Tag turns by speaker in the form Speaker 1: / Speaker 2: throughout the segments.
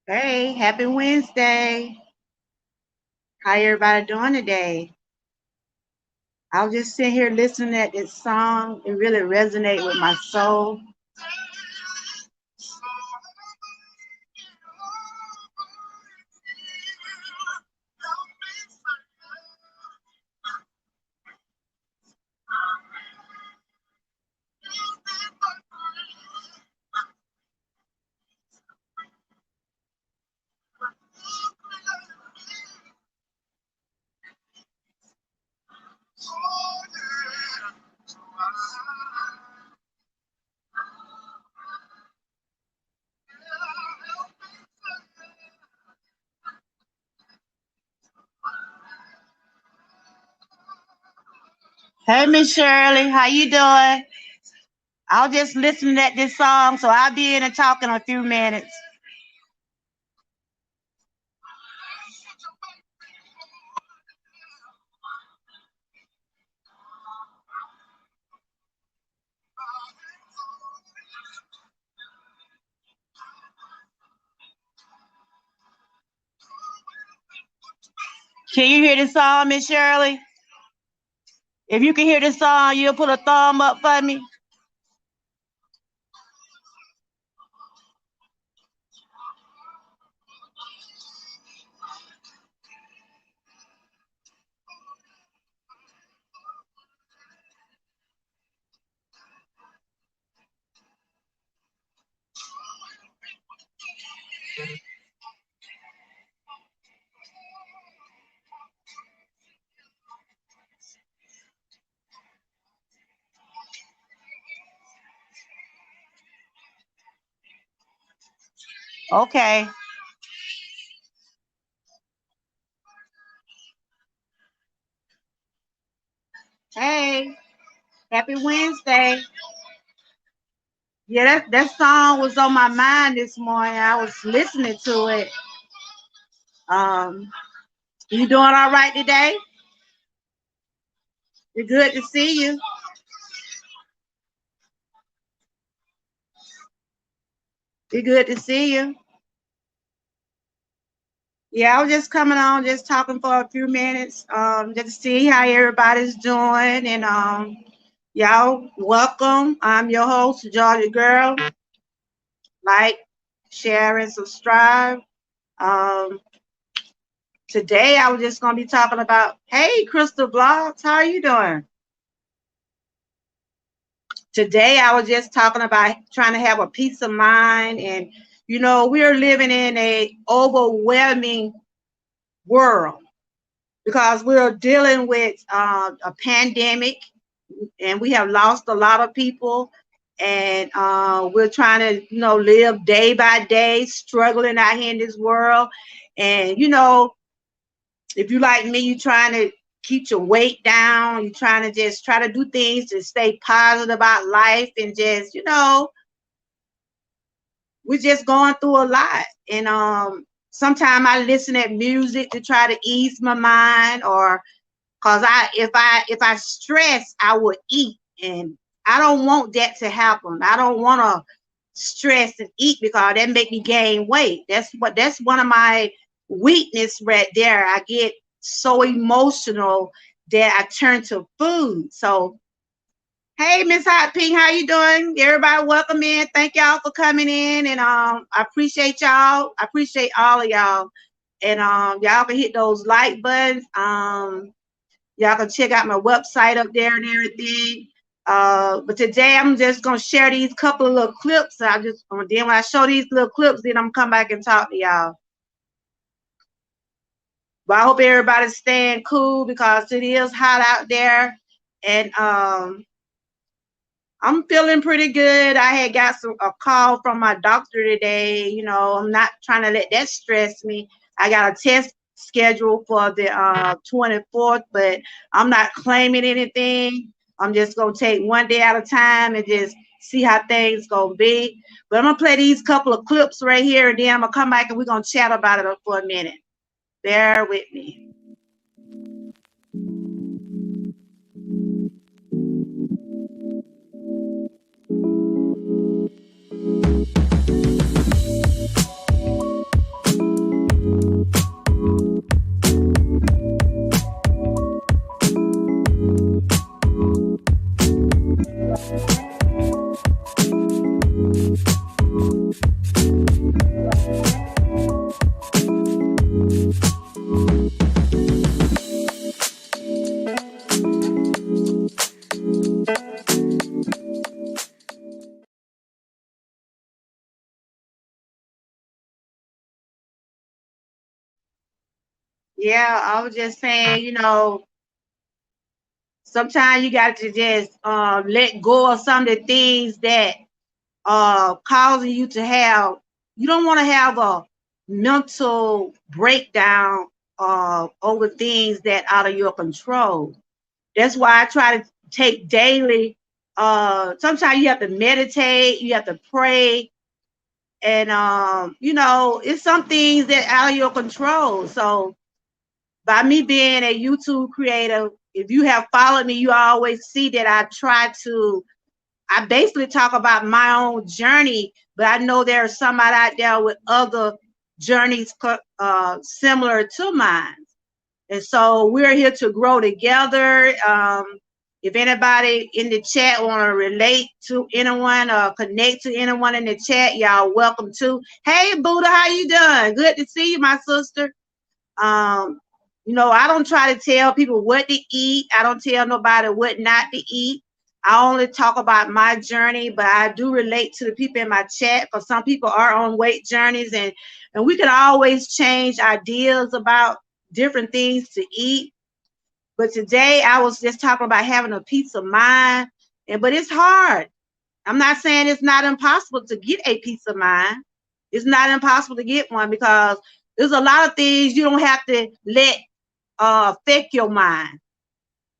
Speaker 1: Hey, happy Wednesday. How everybody doing today? I was just sitting here listening at this song. It really resonated with my soul. Hey, Miss Shirley, how you doing? I was just listening at this song, so I'll be in and talk in a few minutes. Can you hear the song, Miss Shirley? If you can hear the song, you'll put a thumb up for me. Okay. Hey, happy Wednesday. Yeah, that song was on my mind this morning. I was listening to it. Um, you doing all right today? It's good to see you. It's good to see you. Yeah, I was just coming on, just talking for a few minutes, just to see how everybody's doing. And y'all, welcome. I'm your host, Georgia Girl. Like, share, and subscribe. Um, Today, I was just gonna be talking about, hey, Crystal Blogs, how are you doing? Today, I was just talking about trying to have a peace of mind, and we're living in a overwhelming world because we're dealing with a pandemic, and we have lost a lot of people, and we're trying to live day by day, struggling out here in this world. And if you like me, you're trying to keep your weight down, you're trying to just try to do things to stay positive about life, and just we're just going through a lot. And sometimes I listen at music to try to ease my mind, or because if I stress, I would eat, and I don't want that to happen. I don't want to stress and eat because that make me gain weight. That's one of my weakness right there. I get so emotional that I turn to food. So hey, Miss Hot Pink, how you doing? Everybody, welcome in. Thank y'all for coming in, and I appreciate y'all. I appreciate all of y'all, and y'all can hit those like buttons. Y'all can check out my website up there and everything. But today I'm just gonna share these couple of little clips. Then when I show these little clips, then I'm gonna come back and talk to y'all. But I hope everybody's staying cool because it is hot out there, and I'm feeling pretty good. I had got a call from my doctor today. I'm not trying to let that stress me. I got a test scheduled for the 24th, but I'm not claiming anything. I'm just gonna take one day at a time and just see how things gonna be. But I'm gonna play these couple of clips right here, and then I'm gonna come back and we're gonna chat about it for a minute. Bear with me. Yeah, I was just saying, sometimes you got to just let go of some of the things that causing you to have. You don't want to have a mental breakdown over things that out of your control. That's why I try to take daily. Sometimes you have to meditate, you have to pray, and it's some things that out of your control. So by me being a YouTube creator, if you have followed me, you always see that I basically talk about my own journey, but I know there's somebody out there with other journeys similar to mine. And so we're here to grow together. If anybody in the chat want to relate to anyone or connect to anyone in the chat, y'all welcome to. Hey, Buddha, how you doing? Good to see you, my sister. Um, I don't try to tell people what to eat. I don't tell nobody what not to eat. I only talk about my journey, but I do relate to the people in my chat because some people are on weight journeys, and we can always change ideas about different things to eat. But today I was just talking about having a peace of mind, but it's hard. I'm not saying it's not impossible to get a peace of mind. It's not impossible to get one because there's a lot of things you don't have to let affect your mind.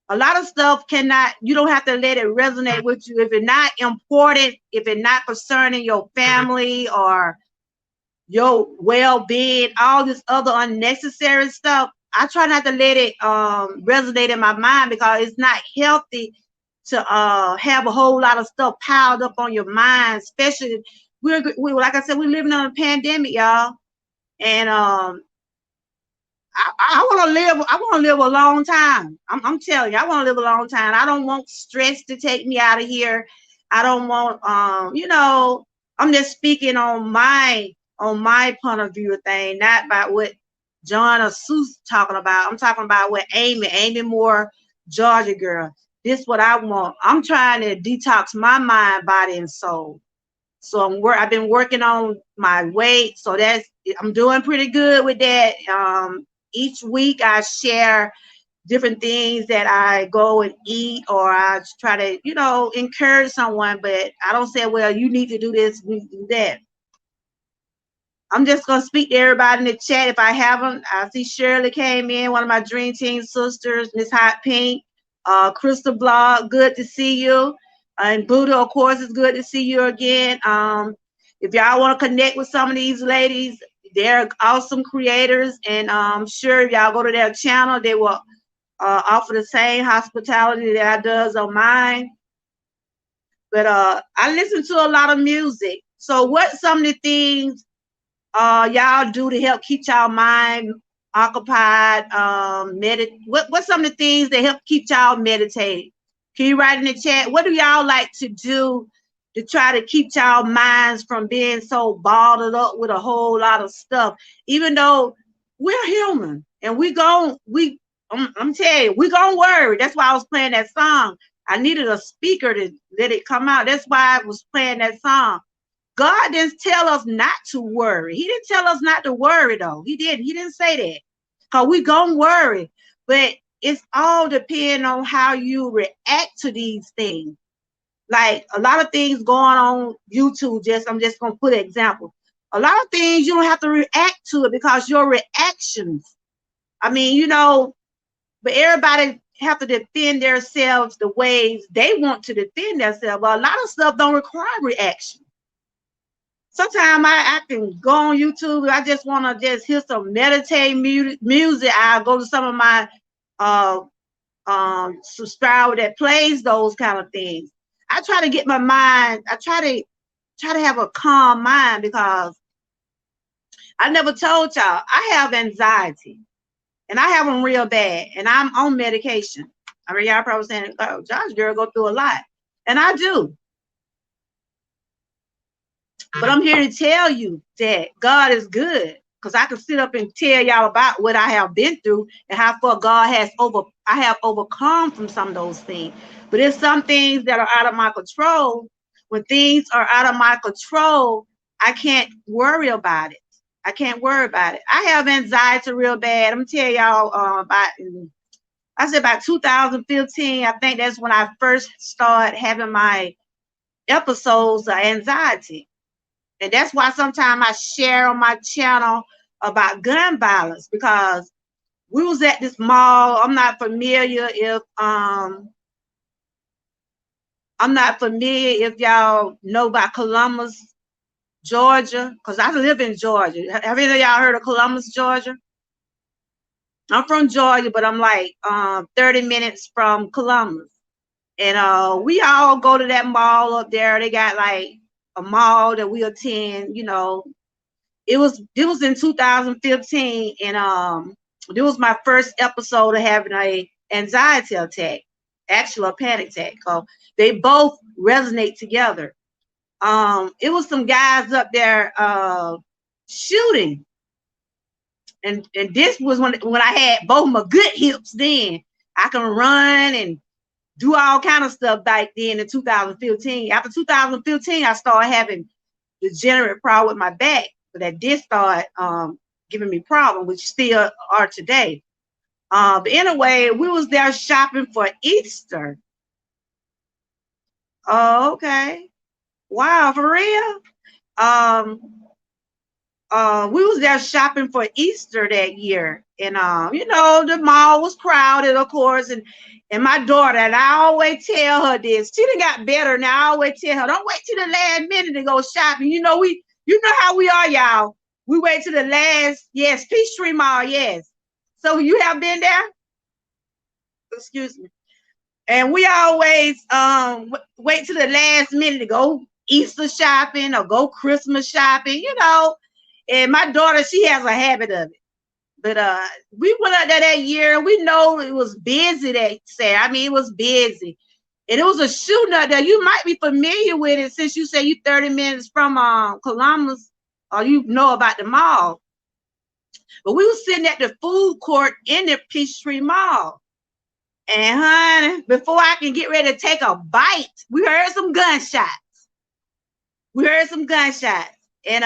Speaker 1: A lot of stuff you don't have to let it resonate with you if it's not important, if it's not concerning your family or your well-being, all this other unnecessary stuff. I try not to let it resonate in my mind because it's not healthy to have a whole lot of stuff piled up on your mind, especially we like I said, we're living on a pandemic, y'all. And I want to live. I want to live a long time. I'm telling you, I want to live a long time. I don't want stress to take me out of here. I don't want, I'm just speaking on my point of view of thing, not about what John or Sue's talking about. I'm talking about what Amy Moore, Georgia girl. This is what I want. I'm trying to detox my mind, body, and soul. So I've been working on my weight. So I'm doing pretty good with that. Each week I share different things that I go and eat, or I try to, encourage someone, but I don't say, well, you need to do this, you need to do that. I'm just going to speak to everybody in the chat. If I haven't, I see Shirley came in, one of my Dream Team sisters, Miss Hot Pink, Crystal Blog, good to see you. And Buddha, of course, it's good to see you again. If y'all want to connect with some of these ladies, they're awesome creators. And I'm sure if y'all go to their channel, they will offer the same hospitality that I does on mine. But I listen to a lot of music. So what some of the things y'all do to help keep y'all mind occupied? What's some of the things that help keep y'all meditate? Can you write in the chat? What do y'all like to do to try to keep y'all minds from being so bottled up with a whole lot of stuff? Even though we're human and I'm telling you, we gonna worry. That's why I was playing that song. I needed a speaker to let it come out. That's why I was playing that song. God didn't tell us not to worry. He didn't tell us not to worry, though. He didn't. He didn't say that. Because we gonna worry. But it's all depending on how you react to these things. Like a lot of things going on YouTube, I'm just gonna put an example. A lot of things you don't have to react to it because your reactions. I mean, but everybody have to defend themselves the ways they want to defend themselves. But a lot of stuff don't require reaction. Sometimes I can go on YouTube. I just want to just hear some meditating music. I'll go to some of my subscriber that plays those kind of things. I try to get my mind. I try to have a calm mind because I never told y'all I have anxiety, and I have them real bad, and I'm on medication. I mean, y'all probably saying, "Oh, Josh girl go through a lot," and I do. But I'm here to tell you that God is good, because I can sit up and tell y'all about what I have been through and how far I have overcome from some of those things. But there's some things that are out of my control. When things are out of my control, I can't worry about it. I can't worry about it. I have anxiety real bad. I'm gonna tell y'all I said about 2015. I think that's when I first started having my episodes of anxiety. And that's why sometimes I share on my channel about gun violence, because we was at this mall. I'm not familiar if y'all know about Columbus, Georgia, because I live in Georgia. Have any of y'all heard of Columbus, Georgia? I'm from Georgia, but I'm like 30 minutes from Columbus. And we all go to that mall up there. They got like a mall that we attend, you know. It was in 2015, and it was my first episode of having a anxiety attack, actual panic attack. They both resonate together. It was some guys up there shooting, and this was when I had both my good hips. Then I can run and do all kind of stuff back then in 2015. After 2015, I started having degenerate problem with my back, but that did start giving me problems, which still are today. But anyway, we was there shopping for Easter. Oh, okay. Wow, for real? We was there shopping for Easter that year, and you know, the mall was crowded, of course, and my daughter, and I always tell her this. She done got better now. I always tell her, don't wait till the last minute to go shopping. You know, you know how we are, y'all. We wait till the last. Yes, Peachtree Mall. Yes. So you have been there? Excuse me. And we always wait till the last minute to go Easter shopping or go Christmas shopping. You know. And my daughter, she has a habit of it. But we went out there that year. We know it was busy that Saturday. I mean, it was busy. And it was a shooting out there. You might be familiar with it since you say you 30 minutes from Columbus, or you know about the mall. But we were sitting at the food court in the Peachtree Mall. And honey, before I can get ready to take a bite, we heard some gunshots. And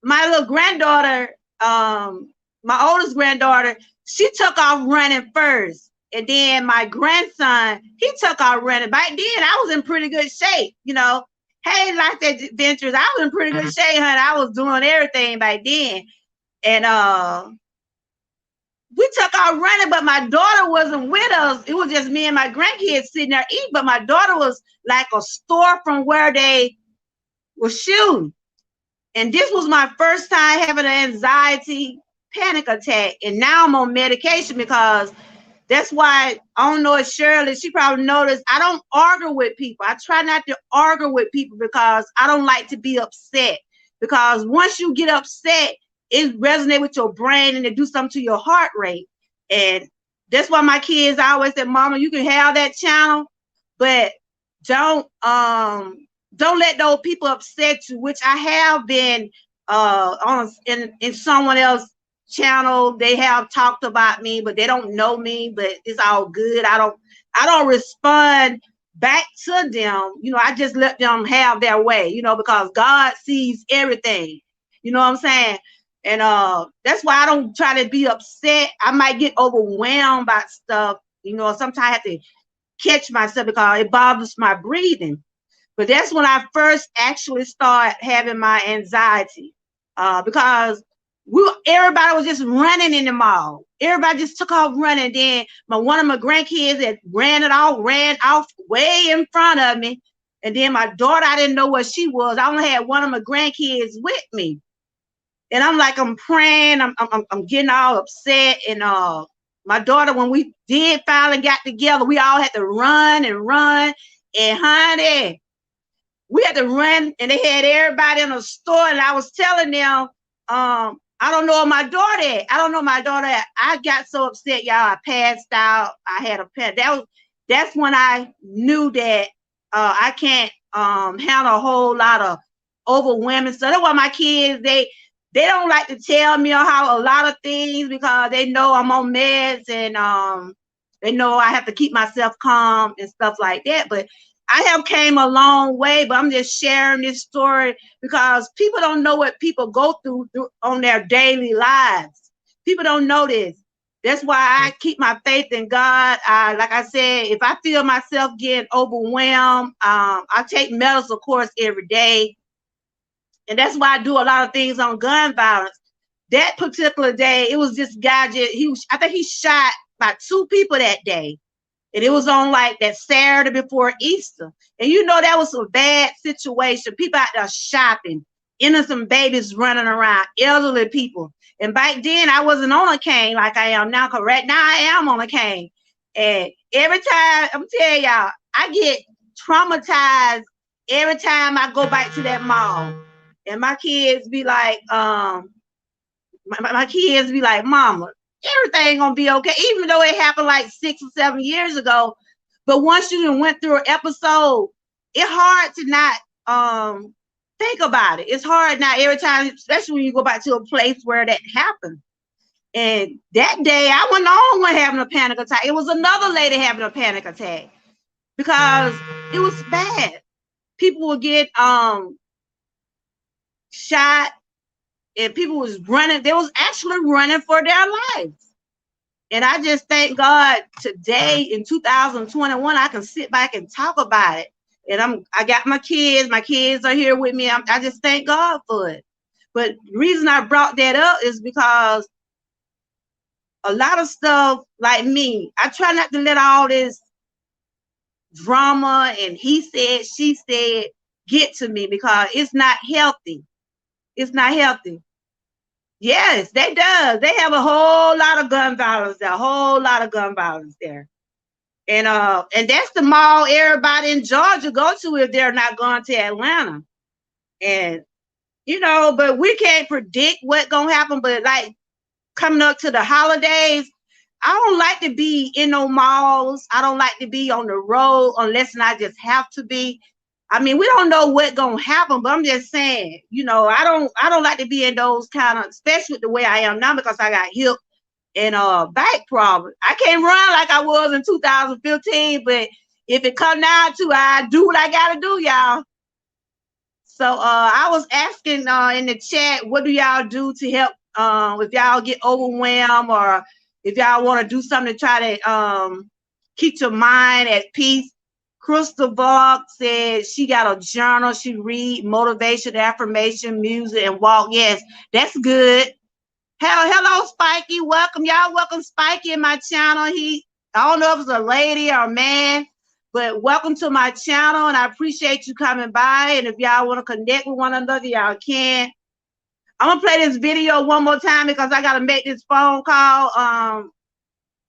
Speaker 1: my little granddaughter, my oldest granddaughter, she took off running first. And then my grandson, he took off running. Back then, I was in pretty good shape, you know. Hey, Life Adventures, I was in pretty good shape, honey. I was doing everything back then. And we took off running, but my daughter wasn't with us. It was just me and my grandkids sitting there eating. But my daughter was like a store from where they were shooting. And this was my first time having an anxiety panic attack. And now I'm on medication, because that's why, I don't know if Shirley, she probably noticed, I don't argue with people. I try not to argue with people because I don't like to be upset. Because once you get upset, it resonates with your brain and it do something to your heart rate. And that's why my kids always said, Mama, you can have that channel, but don't let those people upset you, which I have been in someone else's channel. They have talked about me, but they don't know me, but it's all good. I don't respond back to them. You know, I just let them have their way, you know, because God sees everything. You know what I'm saying? And that's why I don't try to be upset. I might get overwhelmed by stuff. You know, sometimes I have to catch myself because it bothers my breathing. But that's when I first actually started having my anxiety, because everybody was just running in the mall. Everybody just took off running. Then one of my grandkids that ran off way in front of me. And then my daughter, I didn't know where she was. I only had one of my grandkids with me. And I'm like, I'm praying, I'm getting all upset. And my daughter, when we did finally got together, we all had to run. And honey, we had to run, and they had everybody in the store. And I was telling them, I don't know my daughter. I got so upset, y'all. I passed out. I had a pet. That's when I knew that I can't handle a whole lot of overwhelming stuff. That's why my kids, they don't like to tell me how a lot of things, because they know I'm on meds, and they know I have to keep myself calm and stuff like that. But I have came a long way, but I'm just sharing this story because people don't know what people go through on their daily lives. People don't know this. That's why I keep my faith in God. Like I said, if I feel myself getting overwhelmed, I take medicine, of course, every day. And that's why I do a lot of things on gun violence. That particular day, it was this guy, I think he shot about 2 people that day. And it was on like that Saturday before Easter. And you know, that was a bad situation. People out there shopping, innocent babies running around, elderly people. And back then I wasn't on a cane like I am now, because right now I am on a cane. And every time, I'm telling y'all, I get traumatized every time I go back to that mall. And my kids be like, my kids be like, Mama, everything gonna be okay, even though it happened like 6 or 7 years ago. But once you went through an episode, it's hard to not think about it. It's hard now every time, especially when you go back to a place where that happened. And that day, I wasn't the only one having a panic attack. It was another lady having a panic attack because it was bad. People would get shot, and people was running. They was actually running for their lives. And I just thank God today in 2021, I can sit back and talk about it. And I got my kids are here with me. I just thank God for it. But the reason I brought that up is because a lot of stuff, like me, I try not to let all this drama and he said, she said get to me, because it's not healthy. It's not healthy. Yes, they does. They have a whole lot of gun violence there, a whole lot of gun violence there. And that's the mall everybody in Georgia go to if they're not going to Atlanta. And you know, but we can't predict what's gonna happen. But like coming up to the holidays, I don't like to be in no malls. I don't like to be on the road unless I just have to be. I mean, we don't know what's gonna happen, but I'm just saying, you know, I don't like to be in those kind of, especially with the way I am now, because I got hip and back problems. I can't run like I was in 2015, but if it come down to it, I do what I gotta do, y'all. So I was asking in the chat, what do y'all do to help if y'all get overwhelmed, or if y'all want to do something to try to keep your mind at peace. Crystal Vogt said she got a journal. She read motivation, affirmation, music, and walk. Yes, that's good. Hello, Spiky. Welcome, y'all. Welcome, Spiky, in my channel. I don't know if it's a lady or a man, but welcome to my channel, and I appreciate you coming by. And if y'all want to connect with one another, y'all can. I'm gonna play this video one more time because I gotta make this phone call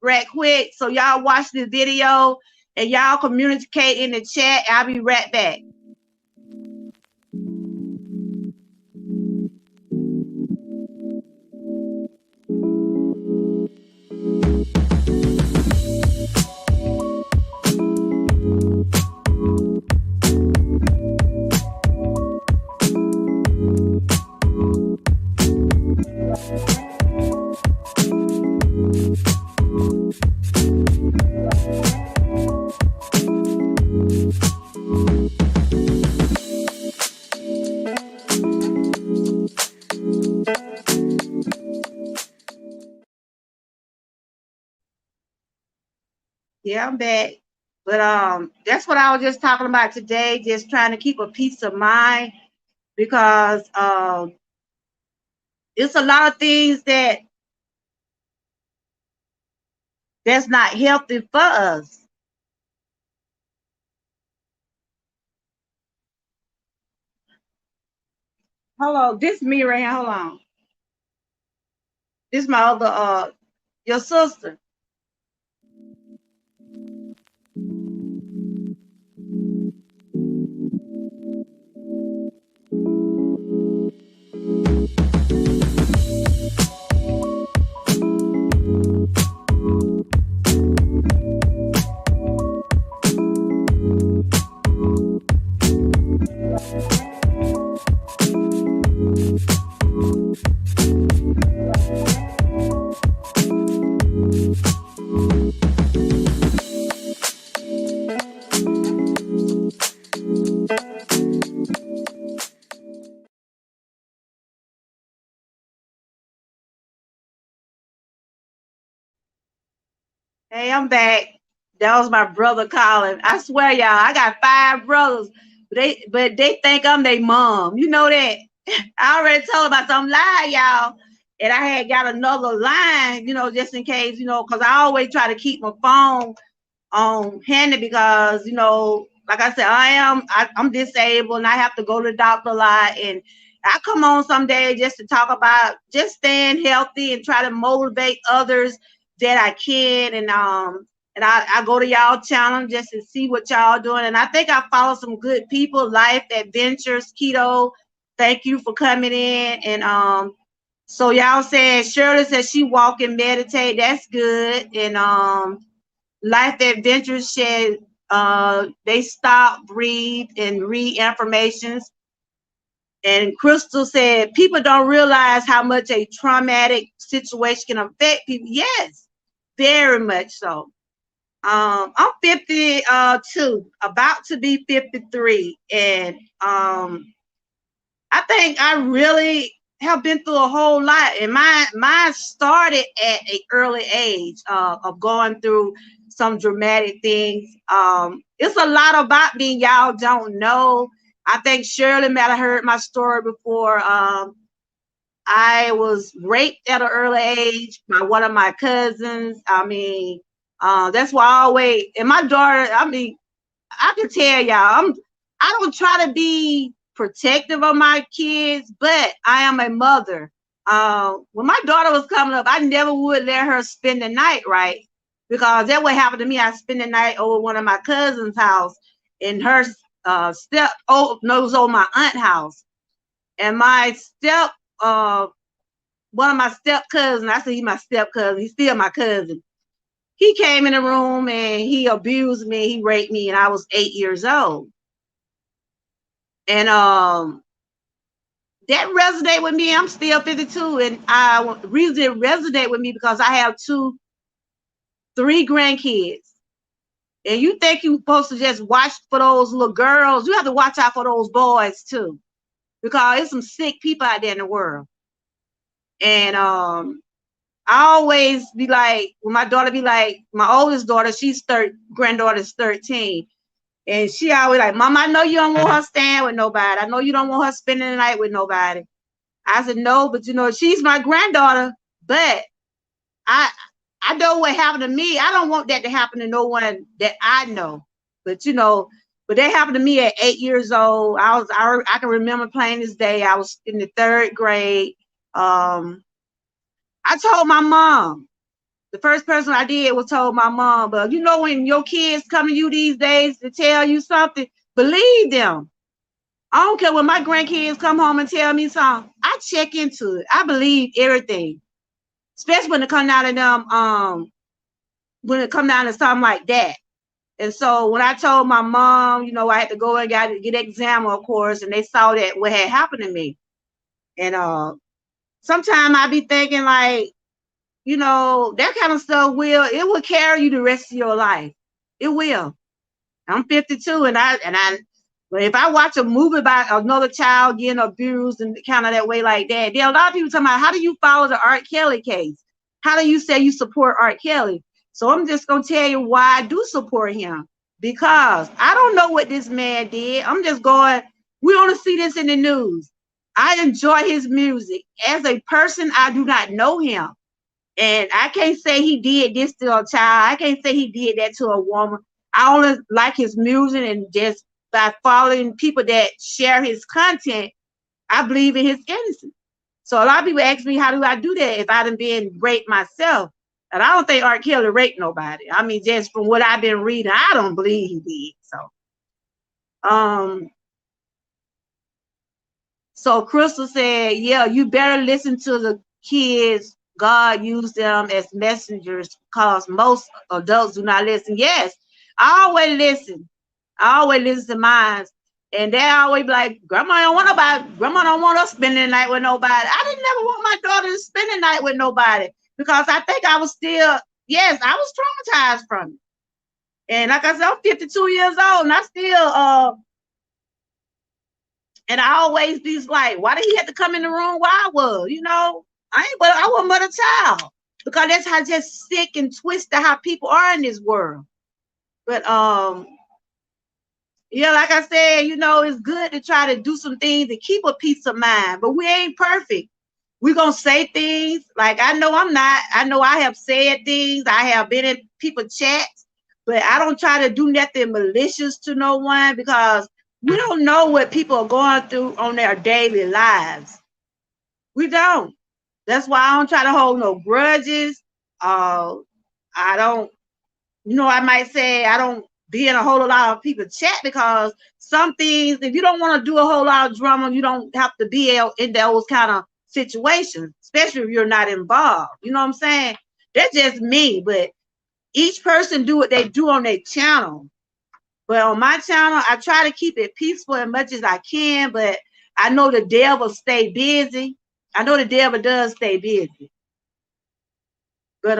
Speaker 1: right quick. So y'all watch this video and y'all communicate in the chat. I'll be right back. Yeah, I'm back. But that's what I was just talking about today, just trying to keep a peace of mind, because it's a lot of things that's not healthy for us. Hello, this is me right here. Hold on. This is my other your sister. Hey, I'm back. That was my brother calling. I swear, y'all, I got 5 brothers. But they think I'm their mom. You know that. I already told about some lie, y'all. And I had got another line, just in case, because I always try to keep my phone on handy because, like I said, I'm disabled and I have to go to the doctor a lot. And I come on some days just to talk about just staying healthy and try to motivate others that I can. And I go to y'all channel just to see what y'all doing. And I think I follow some good people, Life Adventures, Keto. Thank you for coming in. And so y'all said Shirley said she walk and meditate. That's good. And Life Adventures said they stop, breathe, and read informations. And Crystal said people don't realize how much a traumatic situation can affect people. Yes, very much so. I'm 52, about to be 53, and I think I really have been through a whole lot, and mine started at an early age of going through some dramatic things. It's a lot about me y'all don't know. I think Shirley might have heard my story before. I was raped at an early age by one of my cousins. I mean, that's why I always, and my daughter, I mean, I can tell y'all, I don't try to be protective of my kids, but I am a mother. When my daughter was coming up, I never would let her spend the night, right? Because that what happened to me. I spent the night over one of my cousin's house, and her no, it was over my aunt's house, and my one of my step cousins. I say he's my step cousin. He's still my cousin. He came in the room and he abused me. He raped me, and I was 8 years old. And that resonate with me. I'm still 52, and I reason it resonate with me because I have 3 grandkids. And you think you're supposed to just watch for those little girls? You have to watch out for those boys too, because there's some sick people out there in the world. And I always be like, when my daughter be like, my oldest daughter, granddaughter's 13. And she always like, Mom, I know you don't want her staying with nobody. I know you don't want her spending the night with nobody. I said, no, but she's my granddaughter, but I I know what happened to me. I don't want that to happen to no one that I know. But but that happened to me at 8 years old. I can remember playing this day. I was in the 3rd grade. Um, I told my mom. The first person I did was told my mom. But when your kids come to you these days to tell you something, believe them. I don't care when my grandkids come home and tell me something. I check into it. I believe everything, especially when it come down to them. When it come down to something like that. And so when I told my mom, I had to go and get examined, of course, and they saw that what had happened to me. And sometimes I be thinking like, that kind of stuff will carry you the rest of your life. It will. I'm 52, and but if I watch a movie about another child getting abused and kind of that way like that, there are a lot of people talking about how do you follow the R. Kelly case? How do you say you support R. Kelly? So I'm just gonna tell you why I do support him, because I don't know what this man did. I'm just going. We don't see this in the news. I enjoy his music. As a person, I do not know him. And I can't say he did this to a child. I can't say he did that to a woman. I only like his music, and just by following people that share his content, I believe in his innocence. So a lot of people ask me, how do I do that if I done been raped myself? And I don't think R. Kelly raped nobody. I mean, just from what I've been reading, I don't believe he did. Um, so Crystal said, yeah, you better listen to the kids. God used them as messengers because most adults do not listen. Yes, I always listen. I always listen to mine. And they always be like, Grandma don't want nobody. Grandma don't want us spending the night with nobody. I didn't never want my daughter to spend the night with nobody, because I think I was still, yes, I was traumatized from it. And like I said, I'm 52 years old, and I still and I always be like, why did he have to come in the room where I was? I wasn't but a child. because that's how just sick and twisted how people are in this world. But yeah, like I said, you know, it's good to try to do some things to keep a peace of mind, but we ain't perfect. We're gonna say things like I know I'm not. I know I have said things. I have been in people chats, but I don't try to do nothing malicious to no one because we don't know what people are going through on their daily lives. We don't. That's why I don't try to hold no grudges. I don't, you know, I might say I don't be in a whole lot of people chat because some things, if you don't want to do a whole lot of drama, you don't have to be in those kind of situations, especially if you're not involved. You know what I'm saying? That's just me, but each person do what they do on their channel. But on my channel, I try to keep it peaceful as much as I can, but I know the devil stay busy. I know the devil does stay busy. But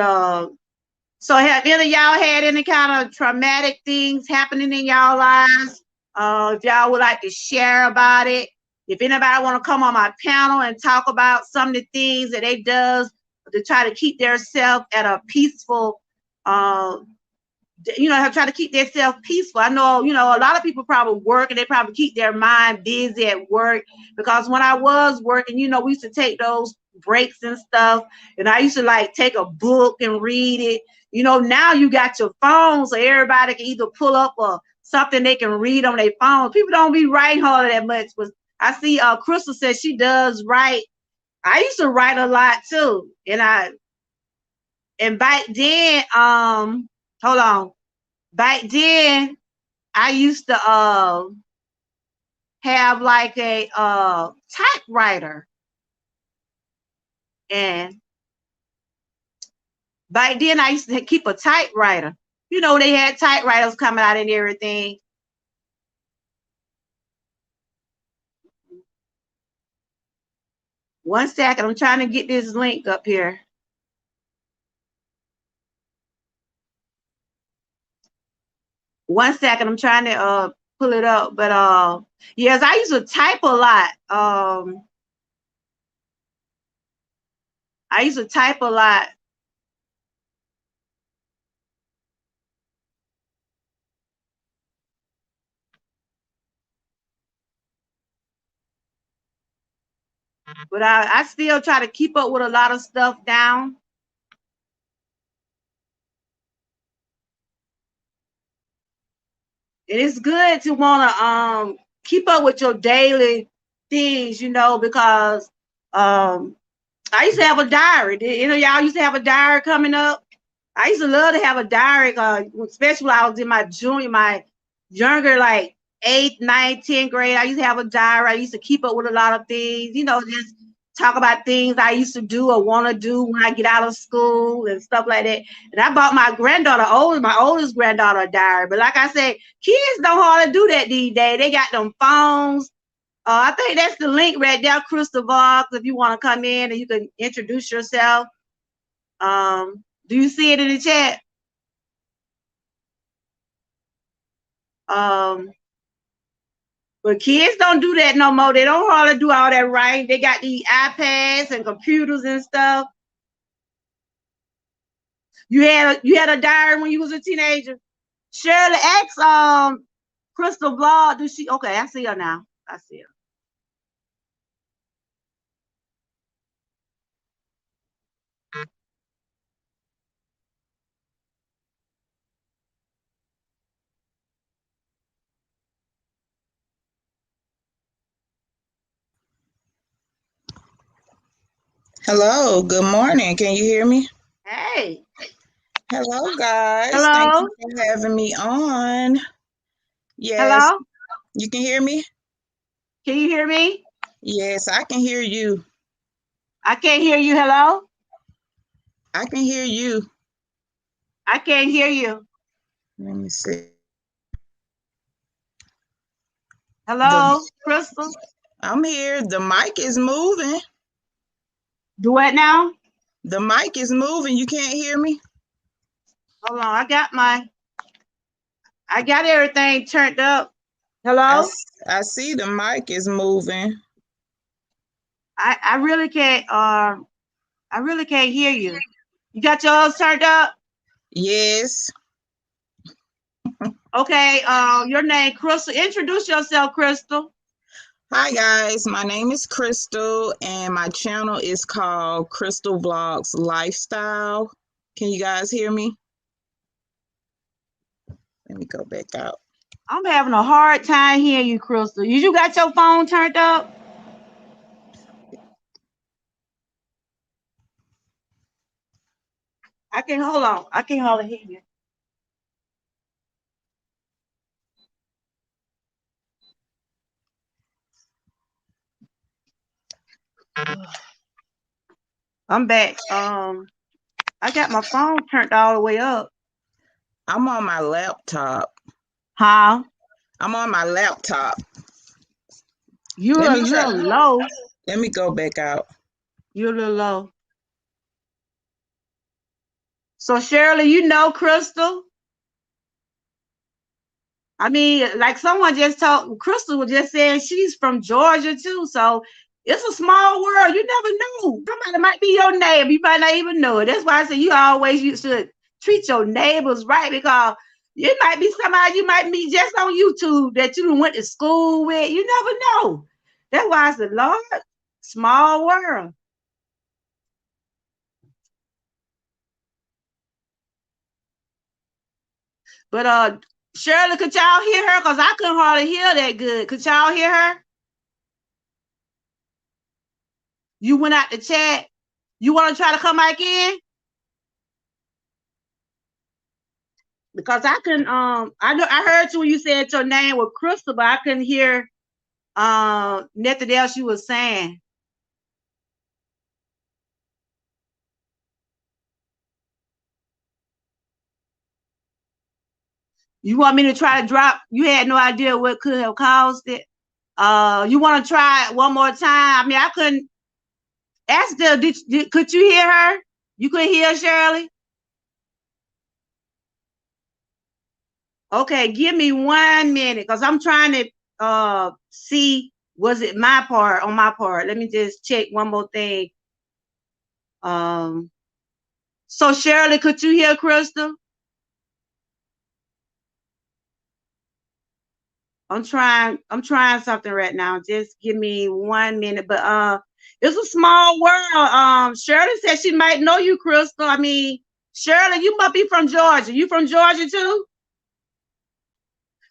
Speaker 1: so have any of y'all had any kind of traumatic things happening in y'all lives? If y'all would like to share about it, if anybody want to come on my panel and talk about some of the things that they does to try to keep themselves at a peaceful, you know, have try to keep themselves peaceful. I know, you know, a lot of people probably work and they probably keep their mind busy at work because when I was working, you know, we used to take those breaks and stuff, and I used to like take a book and read it. You know, now you got your phone, so everybody can either pull up or something they can read on their phone. People don't be writing hard that much, but I see Crystal says she does write. I used to write a lot too, and back then, hold on. Back then, I used to have like a typewriter, and back then I used to keep a typewriter. You know, they had typewriters coming out and everything. One second, I'm trying to get this link up here. One second, I'm trying to pull it up. But yes, I used to type a lot. I used to type a lot. But I still try to keep up with a lot of stuff down. And it's good to want to keep up with your daily things, you know, because I used to have a diary. You know, y'all used to have a diary coming up. I used to love to have a diary, especially when I was in my younger, like 8th, 9th, 10th grade. I used to have a diary. I used to keep up with a lot of things, you know, just talk about things I used to do or want to do when I get out of school and stuff like that. And I bought my oldest granddaughter a diary. But like I said, kids don't hardly do that these days. They got them phones. I think that's the link right there, Crystal Vox, if you want to come in and you can introduce yourself. Do you see it in the chat? But kids don't do that no more. They don't hardly do all that writing. They got the iPads and computers and stuff. You had a diary when you was a teenager. Shirley X, Crystal Blog. Do she? Okay, I see her now. I see her.
Speaker 2: Hello, good morning. Can you hear me?
Speaker 1: Hey.
Speaker 2: Hello, guys.
Speaker 1: Hello.
Speaker 2: Thank you for having me on. Yes,
Speaker 1: Hello.
Speaker 2: you can hear me?
Speaker 1: Can you hear me?
Speaker 2: Yes, I can hear you.
Speaker 1: I can't hear you. Hello.
Speaker 2: I can hear you.
Speaker 1: I can't hear you.
Speaker 2: Let me see.
Speaker 1: Hello, Crystal.
Speaker 2: I'm here. The mic is moving.
Speaker 1: Do what now?
Speaker 2: The mic is moving. You can't hear me?
Speaker 1: Hold on. I got everything turned up. Hello?
Speaker 2: I see the mic is moving.
Speaker 1: I really can't hear you. You got yours turned up?
Speaker 2: Yes.
Speaker 1: Okay, your name, Crystal. Introduce yourself, Crystal.
Speaker 2: Hi guys, my name is Crystal and my channel is called Crystal Vlogs Lifestyle. Can you guys hear me? Let me go back out.
Speaker 1: I'm having a hard time hearing you, Crystal. You got your phone turned up? I can hold on. I can hardly hear you. I'm back. I got my phone turned all the way up.
Speaker 2: I'm on my laptop.
Speaker 1: Huh?
Speaker 2: I'm on my laptop.
Speaker 1: You're a little low.
Speaker 2: Let me go back out.
Speaker 1: You're a little low. So Shirley, you know Crystal? I mean, like someone just told, Crystal was just saying she's from Georgia too. So it's a small world. You never know. Somebody might be your neighbor. You might not even know it. That's why I say you should treat your neighbors right, because it might be somebody you might meet just on YouTube that you went to school with. You never know. That's why I said, Lord, small world. But Shirley, could y'all hear her? Because I couldn't hardly hear that good. Could y'all hear her? You went out the chat. You want to try to come back in? Because I couldn't I heard you when you said your name was Crystal, but I couldn't hear nothing else you was saying. You want me to try to drop? You had no idea what could have caused it. You want to try it one more time? I mean, I couldn't ask her, could you hear her? You could hear Shirley? Okay, give me 1 minute, because I'm trying to see, was it my part on my part? Let me just check one more thing. So Shirley, could you hear Crystal? I'm trying something right now. Just give me 1 minute. But it's a small world. Shirley said she might know you, Crystal. I mean, Shirley, you must be from Georgia. You from Georgia too?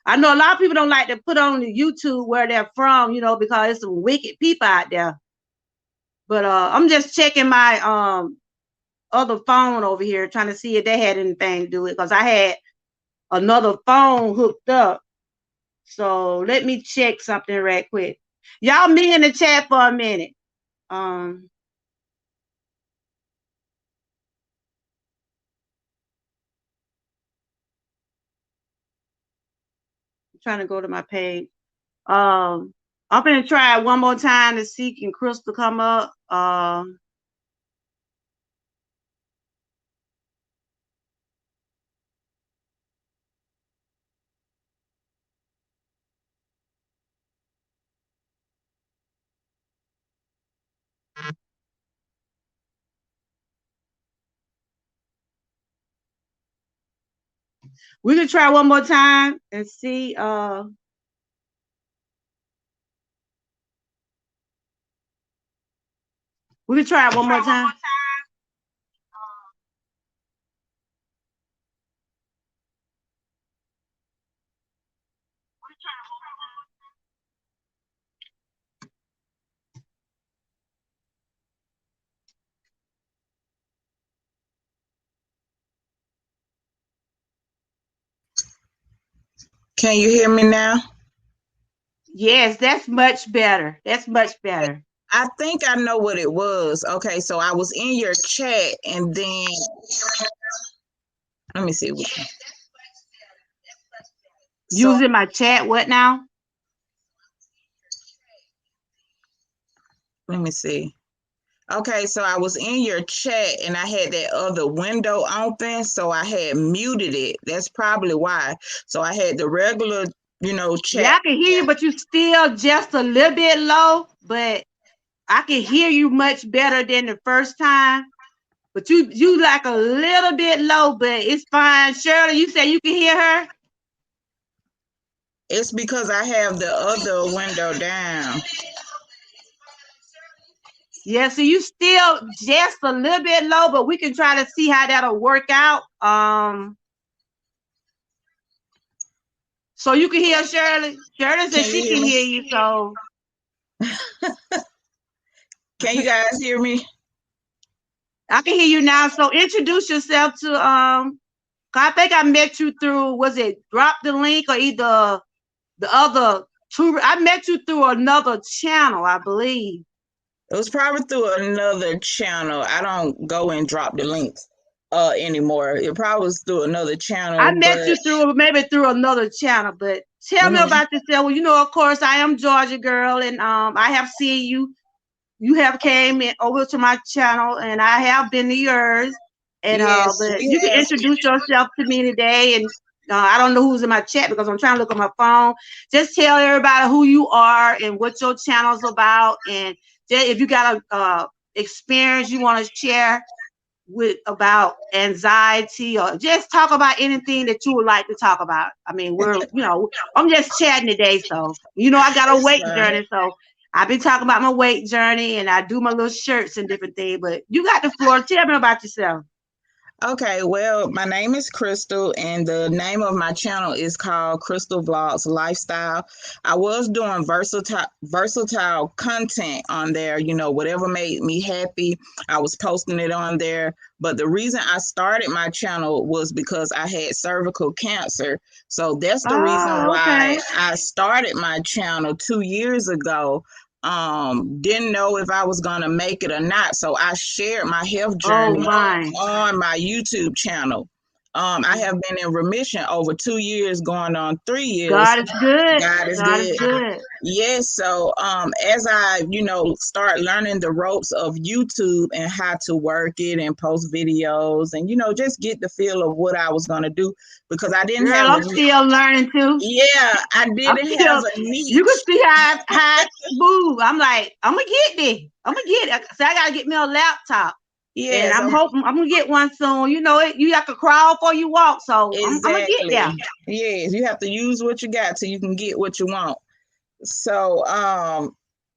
Speaker 1: I know a lot of people don't like to put on the YouTube where they're from, you know, because there's some wicked people out there. But I'm just checking my other phone over here, trying to see if they had anything to do with it, because I had another phone hooked up. So let me check something right quick. Y'all me in the chat for a minute. I'm trying to go to my page. I'm gonna try one more time to see can Crystal come up. We can try one more time and see. We can try it one more time.
Speaker 2: Can you hear me now?
Speaker 1: Yes, that's much better. That's much better.
Speaker 2: I think I know what it was. Okay, so I was in your chat and then let me see.
Speaker 1: Using my chat, what now?
Speaker 2: Let me see. Okay, so I was in your chat and I had that other window open, so I had muted it. That's probably why. So I had the regular, chat.
Speaker 1: Yeah, I can hear you, but you still just a little bit low, but I can hear you much better than the first time. But you like a little bit low, but it's fine. Shirley, you say you can hear her?
Speaker 2: It's because I have the other window down.
Speaker 1: Yeah, so you still just a little bit low, but we can try to see how that'll work out. So you can hear Shirley. Shirley said she can hear you, so.
Speaker 2: Can you guys hear me?
Speaker 1: I can hear you now. So introduce yourself to I think I met you through, was it Drop the Link or either the other two? I met you through another channel, I believe.
Speaker 2: It was probably through another channel. I don't go and drop the links anymore. It probably was through another channel.
Speaker 1: I met you through maybe through another channel, but tell me about yourself. Well, you know, of course, I am Georgia girl, and I have seen you. You have came in over to my channel, and I have been to yours. And
Speaker 2: yes,
Speaker 1: but you can introduce yourself to me today, and I don't know who's in my chat because I'm trying to look at my phone. Just tell everybody who you are and what your channel's about, and if you got a experience you want to share with about anxiety, or just talk about anything that you would like to talk about. I mean, I'm just chatting today, so I got a weight journey, so I've been talking about my weight journey, and I do my little shirts and different things. But you got the floor. Tell me about yourself.
Speaker 2: Okay, well, my name is Crystal, and the name of my channel is called Crystal Vlogs Lifestyle. I was doing versatile content on there, whatever made me happy, I was posting it on there. But the reason I started my channel was because I had cervical cancer. So that's the reason why I started my channel 2 years ago. Didn't know if I was gonna make it or not, so I shared my health journey on my YouTube channel. I have been in remission over 2 years, going on 3 years.
Speaker 1: God is good.
Speaker 2: God is good. Yes. So as I, start learning the ropes of YouTube and how to work it and post videos and, just get the feel of what I was gonna do, because I didn't have.
Speaker 1: I'm still learning too.
Speaker 2: Yeah, I didn't have a niche.
Speaker 1: You can see how I move. I'm like, I'm gonna get there. I'm gonna get it. So I gotta get me a laptop. Yeah, and I'm hoping I'm gonna get one soon. You have to crawl before you walk. So I'm gonna get there.
Speaker 2: Yes, you have to use what you got so you can get what you want. So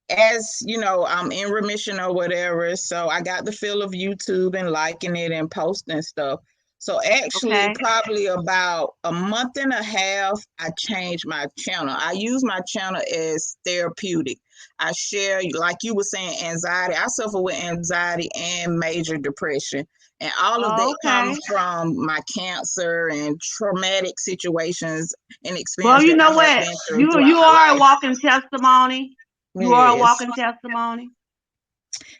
Speaker 2: as I'm in remission or whatever, so I got the feel of YouTube and liking it and posting stuff. So actually, probably about a month and a half, I changed my channel. I use my channel as therapeutic. I share, like you were saying, anxiety. I suffer with anxiety and major depression. And all of that comes from my cancer and traumatic situations and experiences.
Speaker 1: Well, you know what? You are a walking testimony. You are a walking testimony.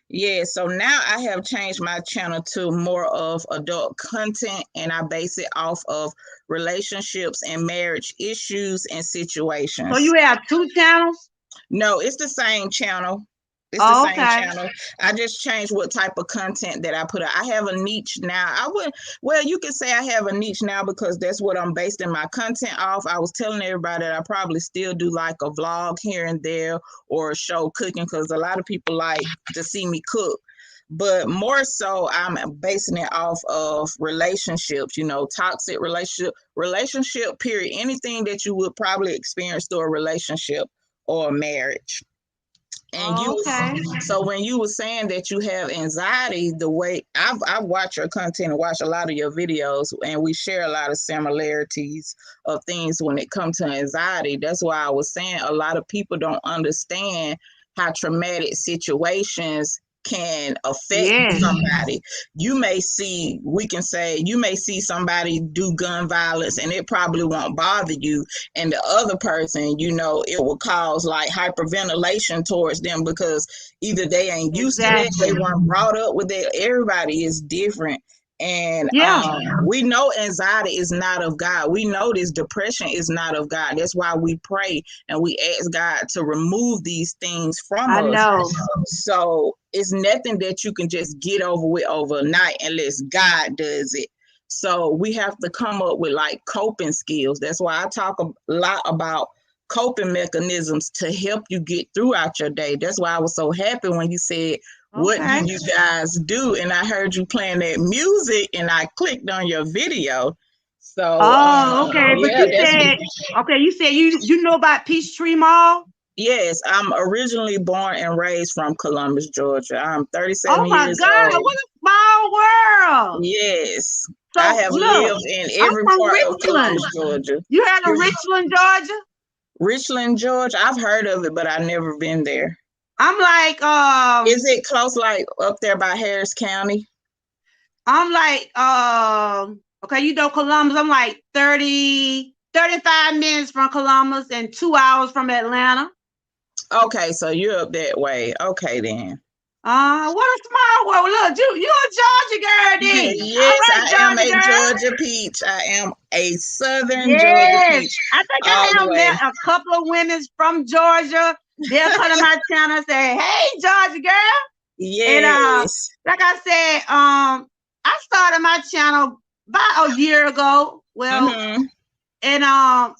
Speaker 2: Yeah, so now I have changed my channel to more of adult content, and I base it off of relationships and marriage issues and situations.
Speaker 1: So you have 2 channels?
Speaker 2: No, it's the same channel. It's the same channel. I just changed what type of content that I put out. I have a niche now. You could say I have a niche now because that's what I'm basing my content off. I was telling everybody that I probably still do like a vlog here and there or a show cooking, because a lot of people like to see me cook. But more so, I'm basing it off of relationships, toxic relationship, period. Anything that you would probably experience through a relationship or a marriage. And so when you were saying that you have anxiety, the way I've watched your content and watched a lot of your videos, and we share a lot of similarities of things when it comes to anxiety. That's why I was saying a lot of people don't understand how traumatic situations can affect somebody. You may see somebody do gun violence and it probably won't bother you, and the other person, it will cause like hyperventilation towards them because either they ain't used to that, they weren't brought up with it. Everybody is different. And we know anxiety is not of God. We know this depression is not of God. That's why we pray and we ask God to remove these things from us. I know. So it's nothing that you can just get over with overnight unless God does it. So we have to come up with like coping skills. That's why I talk a lot about coping mechanisms to help you get throughout your day. That's why I was so happy when you said what do
Speaker 1: Okay.
Speaker 2: you guys do? And I heard you playing that music, and I clicked on your video. So,
Speaker 1: Oh, okay. But
Speaker 2: yeah,
Speaker 1: you said you know about Peachtree Mall?
Speaker 2: yes, I'm originally born and raised from Columbus, Georgia. I'm 37
Speaker 1: Oh my
Speaker 2: years
Speaker 1: God,
Speaker 2: old.
Speaker 1: what a small world.
Speaker 2: Yes, I
Speaker 1: So
Speaker 2: have
Speaker 1: look,
Speaker 2: lived in
Speaker 1: I'm
Speaker 2: every
Speaker 1: from
Speaker 2: part of
Speaker 1: Richland.
Speaker 2: Columbus, Georgia.
Speaker 1: You heard of Richland, Georgia?
Speaker 2: Richland, Georgia. I've heard of it, but I've never been there.
Speaker 1: I'm like,
Speaker 2: Is it close, like up there by Harris County?
Speaker 1: okay, you know Columbus. I'm like 35 minutes from Columbus and 2 hours from Atlanta.
Speaker 2: Okay, so you're up that way. Okay, then.
Speaker 1: What a small world. Look, you a Georgia girl, then. All
Speaker 2: Yes,
Speaker 1: right,
Speaker 2: I am
Speaker 1: Georgia
Speaker 2: a
Speaker 1: girl.
Speaker 2: Georgia peach. I am a Southern Georgia
Speaker 1: Yes.
Speaker 2: peach.
Speaker 1: I think
Speaker 2: All
Speaker 1: I
Speaker 2: the
Speaker 1: have
Speaker 2: way.
Speaker 1: met a couple of women from Georgia. They'll come to my channel and say, hey, Georgia girl.
Speaker 2: Yes.
Speaker 1: And like I said, I started my channel about a year ago. Well, and I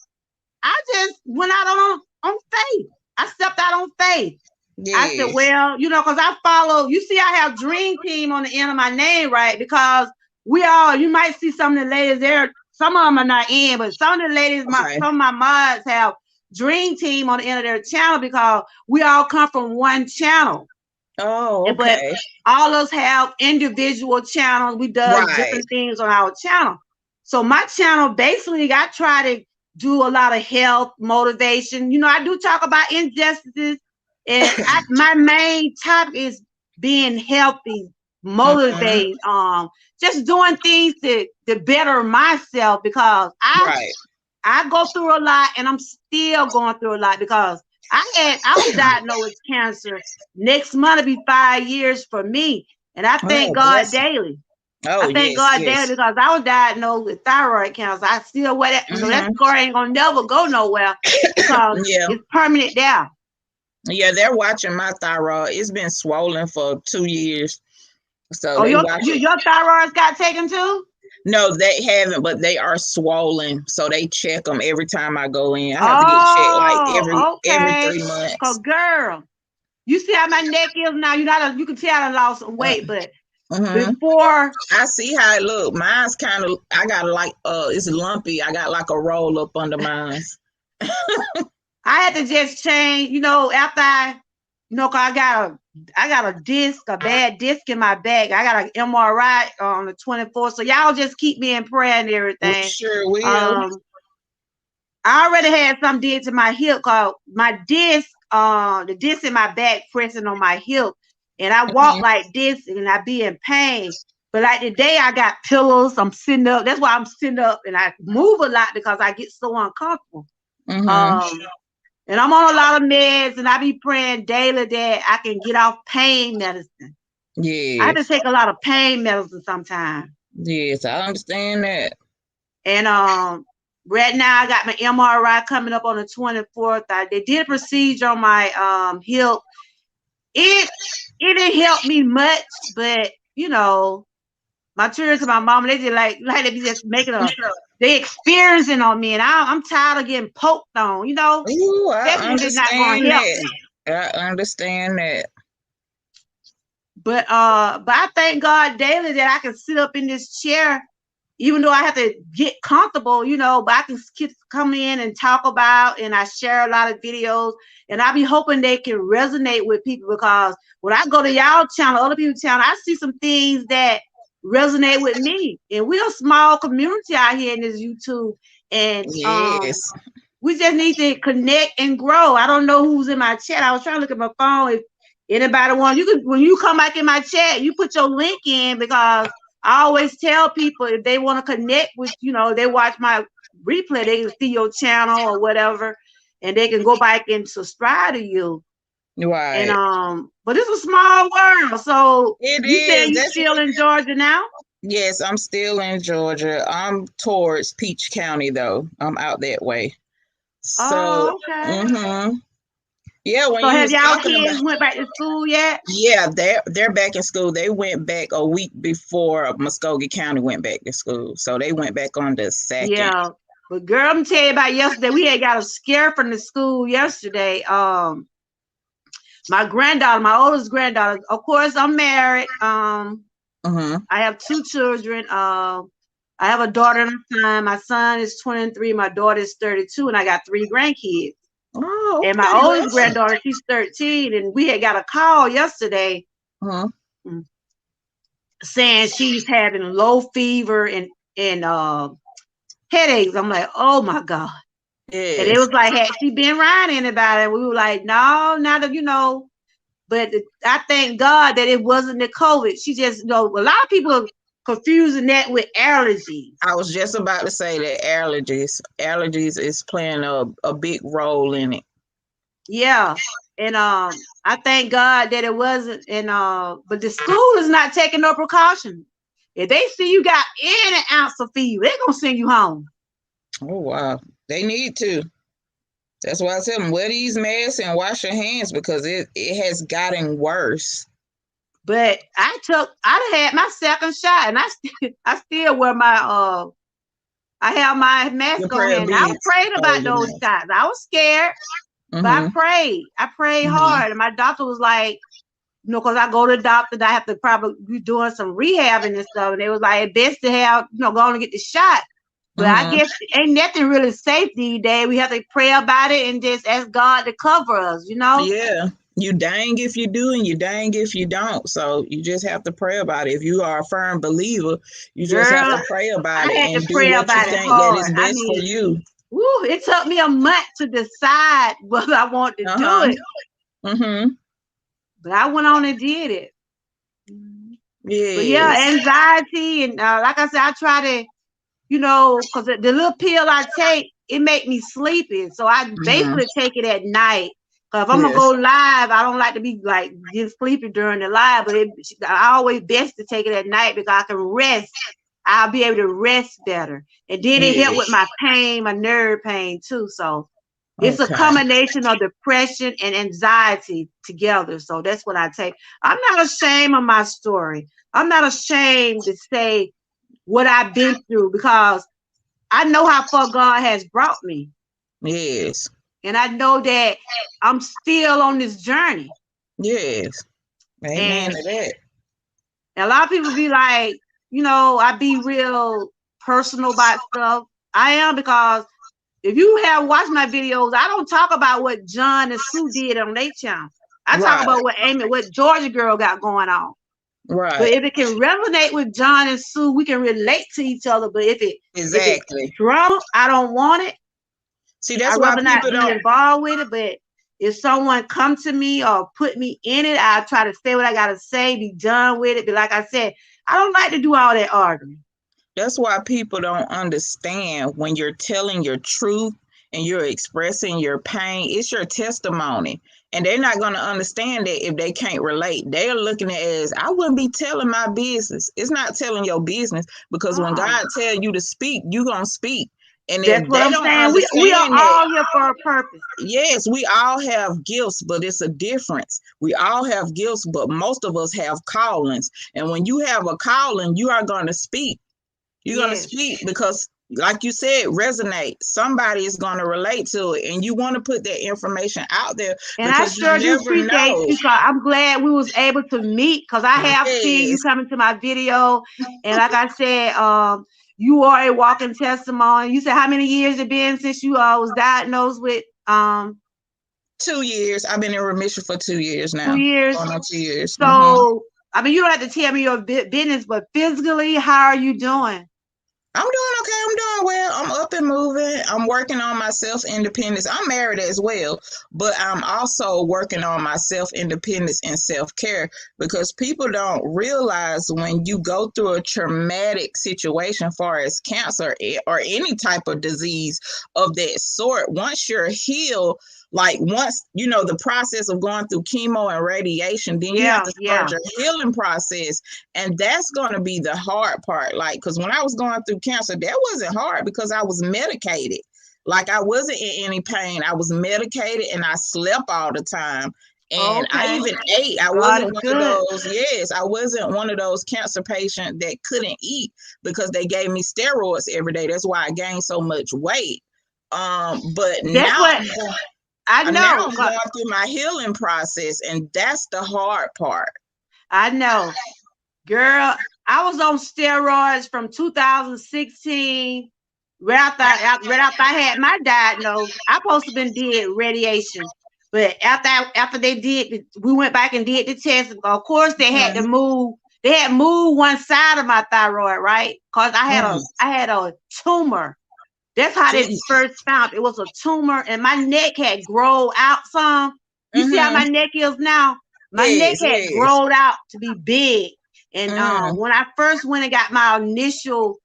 Speaker 1: just went out on faith. I stepped out on faith. Yes. I said, well, you know, because I follow, you see, I have Dream Team on the end of my name, right? Because you might see some of the ladies there. Some of them are not in, but some of the ladies, some of my mods have Dream Team on the end of their channel because we all come from one channel.
Speaker 2: Oh, okay.
Speaker 1: But all of us have individual channels. We do different things on our channel. So my channel, basically, I try to do a lot of health, motivation. You know, I do talk about injustices. And my main topic is being healthy, motivating, just doing things to better myself because I go through a lot and I'm still going through a lot because I was diagnosed with cancer. Next month will be 5 years for me. And I thank God daily. I thank God daily because I was diagnosed with thyroid cancer. I still wear that. So that scar ain't gonna never go nowhere because it's permanent there.
Speaker 2: Yeah, they're watching my thyroid. It's been swollen for 2 years. So
Speaker 1: your thyroid's got taken too?
Speaker 2: No, they haven't, but they are swollen. So they check them every time I go in. I have to get checked like every 3 months.
Speaker 1: Cause girl, you see how my neck is now. You can tell I lost some weight, but before
Speaker 2: I see how it look. Mine's kind of, I got like it's lumpy. I got like a roll up under mine.
Speaker 1: I had to just change, after cause I got a bad disc in my back. I got an MRI on the 24th. So y'all just keep me in prayer and everything.
Speaker 2: We sure will.
Speaker 1: I already had some did to my hip called my disc, the disc in my back pressing on my hip. And I walk like this and I be in pain. But like today I got pillows. I'm sitting up. That's why I'm sitting up and I move a lot because I get so uncomfortable. And I'm on a lot of meds and I be praying daily that I can get off pain medicine. Yeah. I have to take a lot of pain medicine sometimes.
Speaker 2: Yes, I understand that.
Speaker 1: And right now I got my MRI coming up on the 24th. They did a procedure on my hip. It didn't help me much, but my children to my mom, they just like they be just making they experiencing on me, and I'm tired of getting poked on,
Speaker 2: Ooh, I understand that.
Speaker 1: I
Speaker 2: understand that.
Speaker 1: But I thank God daily that I can sit up in this chair, even though I have to get comfortable, but I can come in and talk about, and I share a lot of videos, and I be hoping they can resonate with people because when I go to y'all channel, other people's channel, I see some things that resonate with me. And we're a small community out here in this YouTube. And we just need to connect and grow. I don't know who's in my chat. I was trying to look at my phone. If anybody wants, when you come back in my chat, you put your link in because I always tell people if they want to connect with, they watch my replay, they can see your channel or whatever, and they can go back and subscribe to you.
Speaker 2: Right.
Speaker 1: And but it's a small world. So
Speaker 2: you
Speaker 1: said you're still in Georgia now?
Speaker 2: Yes, I'm still in Georgia. I'm towards Peach County though. I'm out that way. So
Speaker 1: okay.
Speaker 2: Yeah, when
Speaker 1: so have y'all kids went back to school yet?
Speaker 2: Yeah, they're back in school. They went back a week before Muskogee County went back to school. So they went back on the 2nd.
Speaker 1: Yeah. But girl, I'm telling you about yesterday. We had got a scare from the school yesterday. my granddaughter, my oldest granddaughter. Of course, I'm married. I have 2 children. I have a daughter and a son. My son is 23. My daughter is 32, and I got 3 grandkids.
Speaker 2: Oh, okay.
Speaker 1: And my oldest granddaughter, she's 13, and we had got a call yesterday saying she's having low fever and headaches. I'm like, oh my God. Yes. And it was like, had she been around anybody? We were like, no, not that, you know. But I thank God that it wasn't the COVID. She just, you know, a lot of people are confusing that with allergies.
Speaker 2: I was just about to say that allergies is playing a big role in it.
Speaker 1: Yeah. And I thank God that it wasn't. And but the school is not taking no precaution. If they see you got any ounce of fever, they're gonna send you home.
Speaker 2: Oh wow, they need to. That's why I tell them, wear these masks and wash your hands, because it has gotten worse.
Speaker 1: But I had my second shot, and I still wear my I have my mask on, and I prayed about those shots. I was scared, but I prayed. I prayed hard, and my doctor was like, you know, because I go to the doctor, I have to probably be doing some rehabbing and stuff, and they was like, it's best to have, you know, go on and get the shot. But I guess ain't nothing really safe these days. We have to pray about it and just ask God to cover us, you know?
Speaker 2: Yeah. You dang if you do, and you dang if you don't. So you just have to pray about it. If you are a firm believer, you just have to pray about it and do what you think that is best for you.
Speaker 1: Woo, it took me a month to decide whether I want to do it. But I went on and did it.
Speaker 2: Yeah.
Speaker 1: But yeah, anxiety, and like I said, I try to, you know, because the little pill I take, it make me sleepy. So I basically take it at night. Because if I'm going to go live, I don't like to be like just sleepy during the live. But I always best to take it at night because I can rest. I'll be able to rest better. And then it help with my pain, my nerve pain too. So it's a combination of depression and anxiety together. So that's what I take. I'm not ashamed of my story. I'm not ashamed to say what I've been through, because I know how far God has brought me.
Speaker 2: Yes.
Speaker 1: And I know that I'm still on this journey.
Speaker 2: Yes. Amen to that.
Speaker 1: And a lot of people be like, you know, I be real personal about stuff. I am, because if you have watched my videos, I don't talk about what John and Sue did on their channel. I talk about what Georgia girl got going on.
Speaker 2: Right.
Speaker 1: But if it can resonate with John and Sue, we can relate to each other. But if it's drama, I don't want it.
Speaker 2: See, that's why people
Speaker 1: not be involved with it. But if someone come to me or put me in it, I try to say what I gotta say, be done with it. But like I said, I don't like to do all that arguing.
Speaker 2: That's why people don't understand when you're telling your truth and you're expressing your pain. It's your testimony. And they're not going to understand it if they can't relate. They're looking at it as, I wouldn't be telling my business. It's not telling your business, because when God tells you to speak, you're going to speak. And
Speaker 1: that's what I'm saying. We are all here for a purpose.
Speaker 2: Yes, we all have gifts, but it's a difference. We all have gifts, but most of us have callings. And when you have a calling, you are going to speak. You're going to speak because, like you said, resonate. Somebody is going to relate to it, and you want to put that information out there.
Speaker 1: And I sure do appreciate you. I'm glad we was able to meet, because I have seen you coming to my video, and like I said, you are a walking testimony. You said how many years it been since you was diagnosed with
Speaker 2: 2 years. I've been in remission for 2 years now.
Speaker 1: 2 years.
Speaker 2: Going on 2 years.
Speaker 1: So I mean, you don't have to tell me your business, but physically, how are you doing?
Speaker 2: I'm doing okay. I'm doing well. I'm up and moving. I'm working on my self-independence. I'm married as well, but I'm also working on my self-independence and self-care, because people don't realize when you go through a traumatic situation, far as cancer or any type of disease of that sort, once you're healed, like once, you know, the process of going through chemo and radiation, then you have to start your healing process. And that's going to be the hard part. Like, because when I was going through cancer, that wasn't hard because I was medicated. Like, I wasn't in any pain. I was medicated and I slept all the time. And I even ate. I wasn't one of those. Yes, I wasn't one of those cancer patients that couldn't eat because they gave me steroids every day. That's why I gained so much weight. But now
Speaker 1: I
Speaker 2: Now
Speaker 1: know.
Speaker 2: I'm going through my healing process, and that's the hard part.
Speaker 1: I know. Girl, I was on steroids from 2016. Right after I had my diagnosis, I supposed to been did radiation. But after they did, we went back and did the test. Of course, they had to move. They had moved one side of my thyroid, right? Because I had a tumor. That's how they first found it was a tumor, and my neck had grown out some. You see how my neck is now? My neck had grown out to be big. And when I first went and got my initial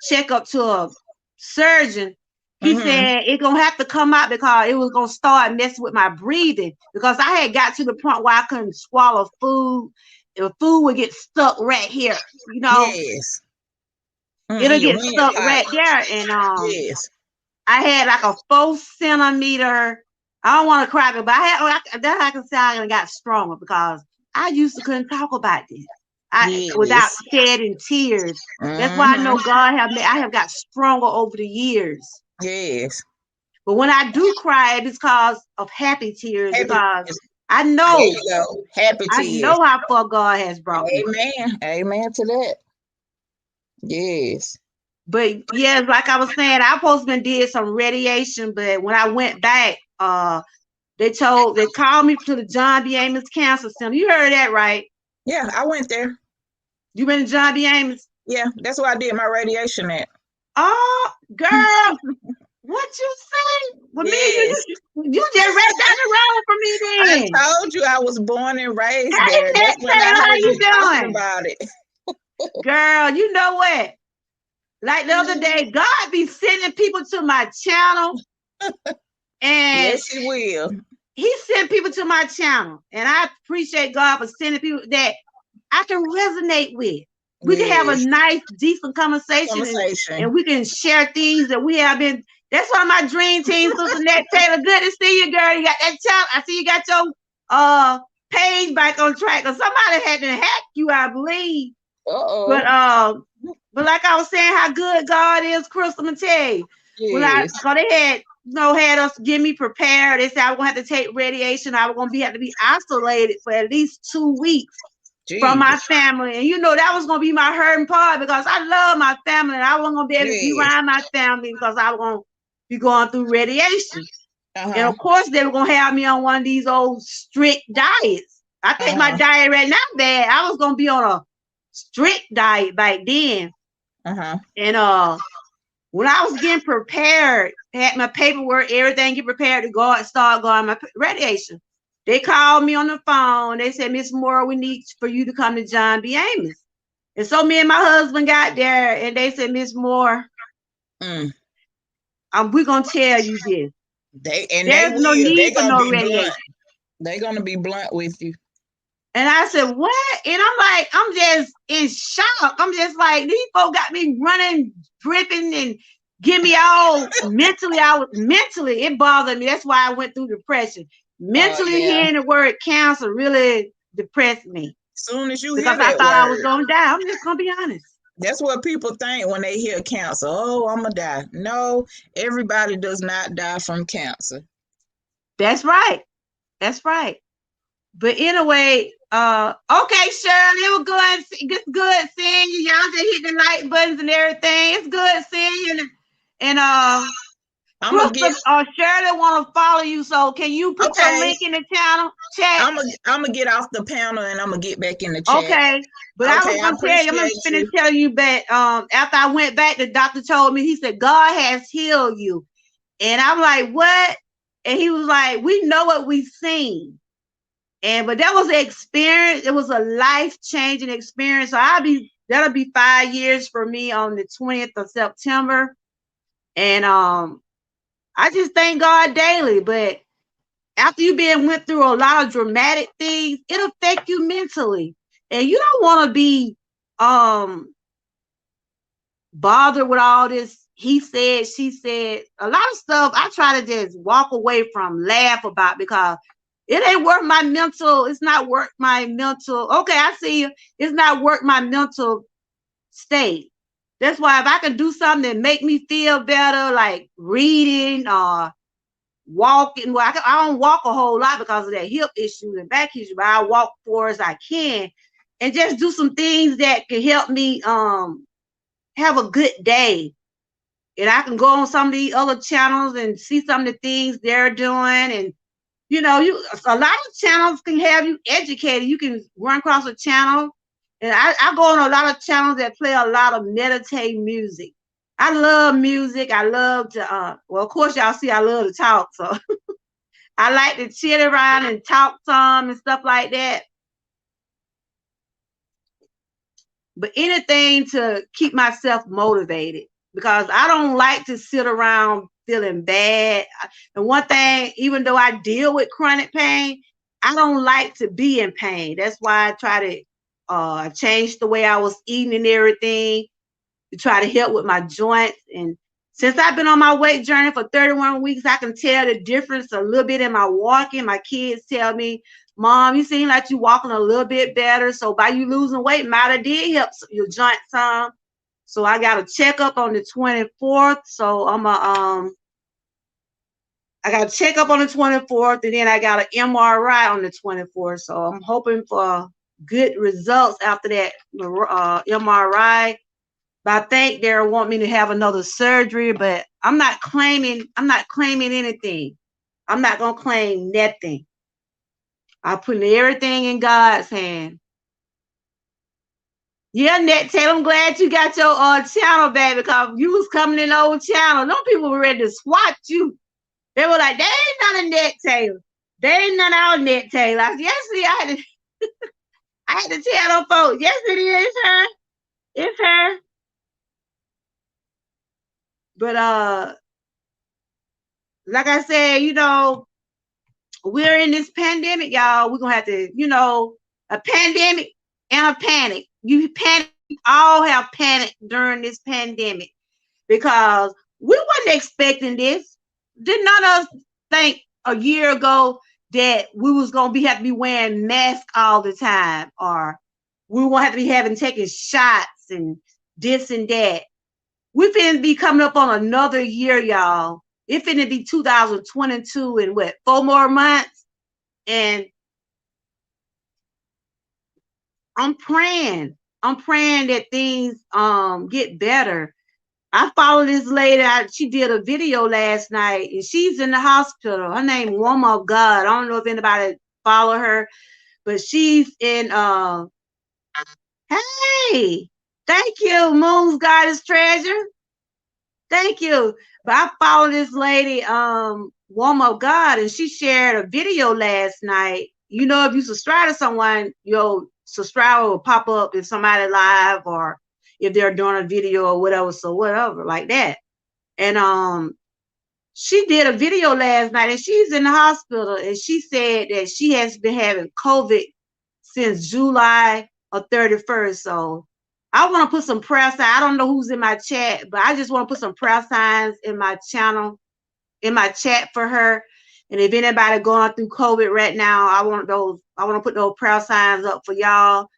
Speaker 1: checkup to a surgeon, he said it's gonna have to come out because it was gonna start messing with my breathing, because I had got to the point where I couldn't swallow food. The food would get stuck right here, you know.
Speaker 2: Yes.
Speaker 1: It'll get stuck right there. And I had like a 4 centimeter. I don't want to cry, but I can say I got stronger because I used to couldn't talk about this. Without shedding tears. That's why I know God I have got stronger over the years.
Speaker 2: Yes.
Speaker 1: But when I do cry, it's because of happy tears, because I know
Speaker 2: happy tears.
Speaker 1: I know how far God has brought me.
Speaker 2: Amen to that. Yes.
Speaker 1: But yes, like I was saying, I supposed to did some radiation, but when I went back, they called me to the John B. Amos Cancer Center. You heard that, right?
Speaker 2: Yeah, I went there.
Speaker 1: You been to John B. Amos?
Speaker 2: Yeah, that's where I did my radiation at.
Speaker 1: Oh, girl, what you say? Well, yes. You just right down the road from me then.
Speaker 2: I told you I was born and raised there. That's when I heard you talking about it.
Speaker 1: Girl, you know what? Like the other day, God be sending people to my channel. And
Speaker 2: yes, he will.
Speaker 1: He sent people to my channel. And I appreciate God for sending people that I can resonate with. We can have a nice, decent conversation. And we can share things that we have been. That's one of my dream teams, Sister Nat Taylor. Good to see you, girl. You got that channel. I see you got your page back on track. Or somebody had to hack you, I believe. But like I was saying, how good God is, Crystal, I'm tell you. Yes. When they had us get me prepared. They said I was gonna have to take radiation. I was gonna have to be isolated for at least 2 weeks from my family. And that was gonna be my hurting part, because I love my family and I wasn't gonna be able to be around my family because I was gonna be going through radiation. And of course they were gonna have me on one of these old strict diets. I think my diet right now bad. I was gonna be on a strict diet back then. And when I was getting prepared, had my paperwork, everything, get prepared to start going my radiation. They called me on the phone. They said, Miss Moore, we need for you to come to John B. Amos. And so me and my husband got there, and they said, Miss Moore, we're gonna tell you this. There's no need for no radiation.
Speaker 2: They're gonna be blunt with you.
Speaker 1: And I said, what? And I'm just in shock. I'm just like, these folks got me running, dripping, and get me all mentally. It bothered me. That's why I went through depression. Mentally hearing the word cancer really depressed me.
Speaker 2: Soon as you
Speaker 1: hear that, because I thought I was gonna die. I'm just gonna be honest.
Speaker 2: That's what people think when they hear cancer. Oh, I'm gonna die. No, everybody does not die from cancer.
Speaker 1: That's right. That's right. But anyway, okay, Shirley, it was good. It's good seeing you. Y'all just hit the like buttons and everything. It's good seeing you. And Shirley want to follow you, so can you put your link in the channel chat?
Speaker 2: I'm gonna get off the panel and I'm gonna get back in the chat.
Speaker 1: Okay, but I was gonna tell you, I'm gonna finish telling you that after I went back, the doctor told me, he said, God has healed you. And I'm like, what? And he was like, we know what we've seen. But that was an experience. It was a life-changing experience. So that'll be 5 years for me on the 20th of September. And I just thank God daily. But after you went through a lot of dramatic things, it'll affect you mentally. And you don't want to be bothered with all this he said, she said. A lot of stuff I try to just walk away from, laugh about, because it ain't worth my mental. It's not worth my mental. Okay, I see you. It's not worth my mental state. That's why if I can do something that make me feel better, like reading or walking. Well, I don't walk a whole lot because of that hip issue and back issue, but I walk far as I can and just do some things that can help me have a good day. And I can go on some of the other channels and see some of the things they're doing. And you know, a lot of channels can have you educated. You can run across a channel, and I go on a lot of channels that play a lot of meditative music. I love music. I love to well, of course y'all see I love to talk, so I like to chill around and talk some and stuff like that. But anything to keep myself motivated, because I don't like to sit around feeling bad. And one thing, even though I deal with chronic pain, I don't like to be in pain. That's why I try to change the way I was eating and everything to try to help with my joints. And since I've been on my weight journey for 31 weeks, I can tell the difference a little bit in my walking. My kids tell me, Mom, you seem like you're walking a little bit better. So by you losing weight, might have did help your joints some. So I got a checkup on the 24th. So I got a checkup on the 24th, and then I got an MRI on the 24th. So I'm hoping for good results after that MRI. But I think they want me to have another surgery, but I'm not claiming anything. I'm not gonna claim nothing. I'm putting everything in God's hand. Yeah, Net Taylor, I'm glad you got your channel back, because you was coming in the old channel. Those people were ready to swat you. They were like, they ain't none of Net Taylor. They ain't none of our Net Taylor. I said, yes, I had to tell them folks, yes, it is her. It's her. But like I said, you know, we're in this pandemic, y'all. We're gonna have to, you know, a pandemic and a panic. You panic, all have panic during this pandemic, because we wasn't expecting this. Did none of us think a year ago that we was gonna have to be wearing masks all the time, or we won't have to be taking shots and this and that. We finna be coming up on another year, y'all. It finna be 2022 in what, 4 more months? And I'm praying that things get better. I follow this lady. She did a video last night, and she's in the hospital. Her name Woman of God. I don't know if anybody follow her, but she's in hey, thank you, Moon's Goddess Treasure. Thank you. But I follow this lady, Woman of God, and she shared a video last night. You know, if you subscribe to someone, your subscriber will pop up if somebody live, or if they're doing a video or whatever, so whatever, like that. And she did a video last night, and she's in the hospital, and she said that she has been having COVID since July 31st. So I want to put some prayer signs. I don't know who's in my chat, but I just want to put some prayer signs in my channel, in my chat for her. And if anybody going through COVID right now, I want to put those prayer signs up for y'all.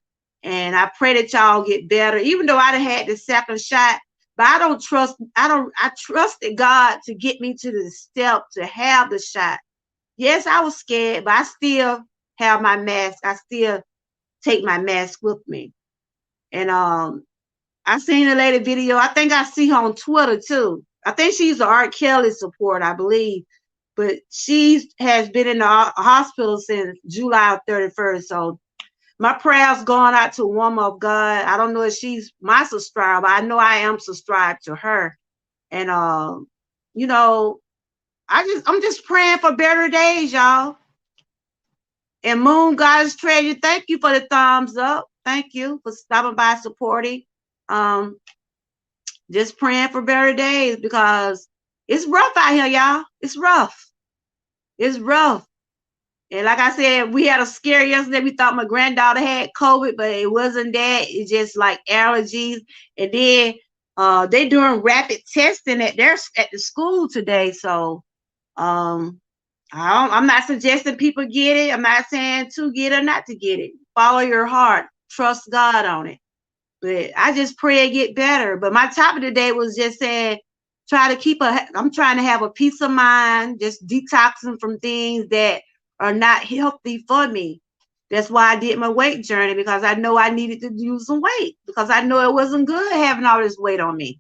Speaker 1: And I pray that y'all get better. Even though I had the second shot, but I trusted God to get me to the step to have the shot. Yes, I was scared, but I still have my mask. I still take my mask with me. And I seen a lady video. I think I see her on Twitter too. I think she's an R. Kelly support, I believe. But she has been in the hospital since July 31st. So my prayers going out to Woman of God. I don't know if she's my subscriber. I know I am subscribed to her. And you know, I'm just praying for better days, y'all. And Moon Goddess Treasure, thank you for the thumbs up. Thank you for stopping by, supporting. Just praying for better days, because it's rough out here, y'all. It's rough. It's rough. And like I said, we had a scare yesterday. We thought my granddaughter had COVID, but it wasn't that. It's just like allergies. And then they doing rapid testing at the school today. So I'm not suggesting people get it. I'm not saying to get or not to get it. Follow your heart. Trust God on it. But I just pray it get better. But my topic today was just saying, I'm trying to have a peace of mind, just detoxing from things that are not healthy for me. That's why I did my weight journey, because I know I needed to lose some weight, because I know it wasn't good having all this weight on me.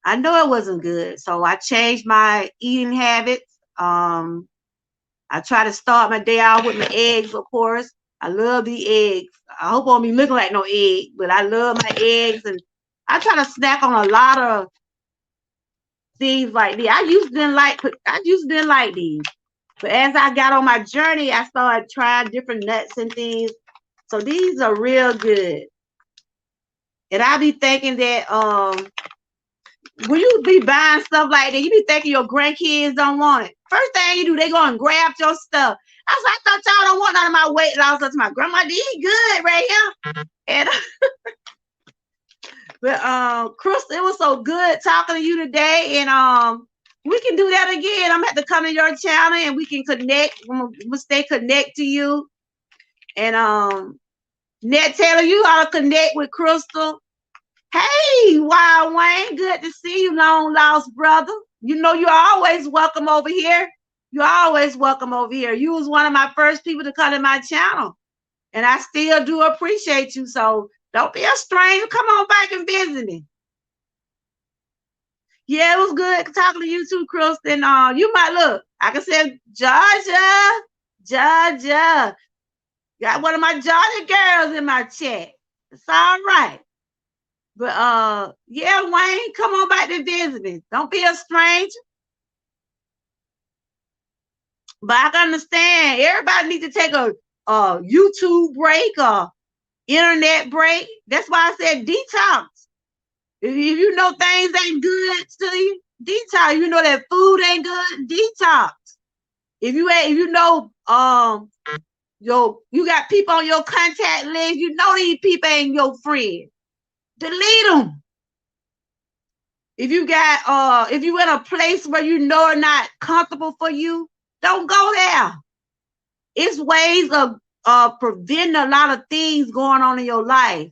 Speaker 1: I know it wasn't good. So I changed my eating habits. I try to start my day out with my eggs, of course. I love the eggs. I hope I won't be looking like no egg, but I love my eggs, and I try to snack on a lot of things like these. I used to didn't like these. But as I got on my journey, I started trying different nuts and things. So these are real good. And I be thinking that when you be buying stuff like that, you be thinking your grandkids don't want it. First thing you do, they go and grab your stuff. I thought y'all don't want none of my weight loss. That's my grandma did good right here. And but Crystal, it was so good talking to you today. And we can do that again. I'm gonna have to come to your channel and we can connect. We'll stay connect to you. And Ned Taylor, you ought to connect with Crystal. Hey, Wild Wayne, good to see you, long lost brother. You know you're always welcome over here. You're always welcome over here. You was one of my first people to come to my channel. And I still do appreciate you. So don't be a stranger. Come on back and visit me. Yeah, it was good talking to you too, Chris. And you might look. I can say Georgia. Got one of my Georgia girls in my chat. It's all right. But yeah, Wayne, come on back to visit me. Don't be a stranger. But I can understand everybody needs to take a YouTube break or internet break. That's why I said detox. If you know things ain't good to you, detox. You know that food ain't good, detox. If you know you got people on your contact list, you know these people ain't your friend, delete them. If you got if you in a place where you know are not comfortable for you, don't go there. It's ways of preventing a lot of things going on in your life.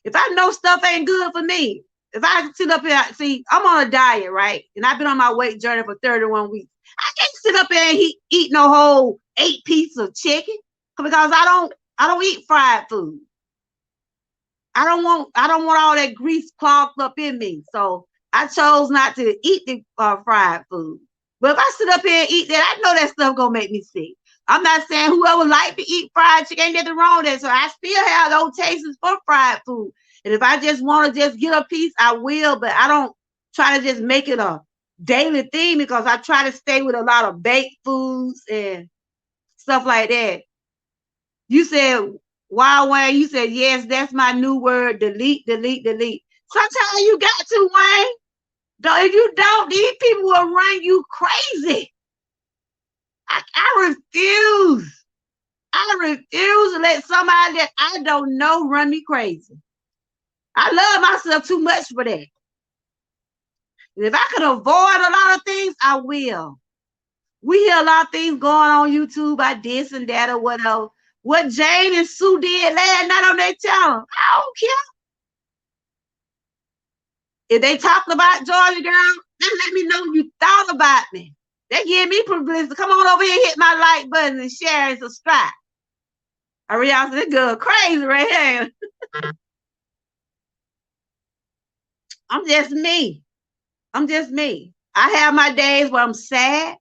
Speaker 1: If I know stuff ain't good for me, if I sit up here, see, I'm on a diet, right? And I've been on my weight journey for 31 weeks. I can't sit up here and eat no whole 8 pieces of chicken because I don't eat fried food. I don't want all that grease clogged up in me. So I chose not to eat the fried food. But if I sit up here and eat that, I know that stuff gonna make me sick. I'm not saying whoever like to eat fried chicken, ain't nothing wrong with that. So I still have those tastes for fried food. And if I just want to just get a piece, I will. But I don't try to just make it a daily thing because I try to stay with a lot of baked foods and stuff like that. You said, Wild Wayne, you said, yes, that's my new word, delete, delete, delete. Sometimes you got to, Wayne. If you don't, these people will run you crazy. I refuse. I refuse to let somebody that I don't know run me crazy. I love myself too much for that. And if I could avoid a lot of things, I will. We hear a lot of things going on YouTube about this and that or whatever. What Jane and Sue did last night on their channel, I don't care. If they talked about Georgia girl, then let me know you thought about me. They give me publicity. Come on over here, hit my like button and share and subscribe. I realize this girl crazy right here. I'm just me. I'm just me. I have my days where I'm sad.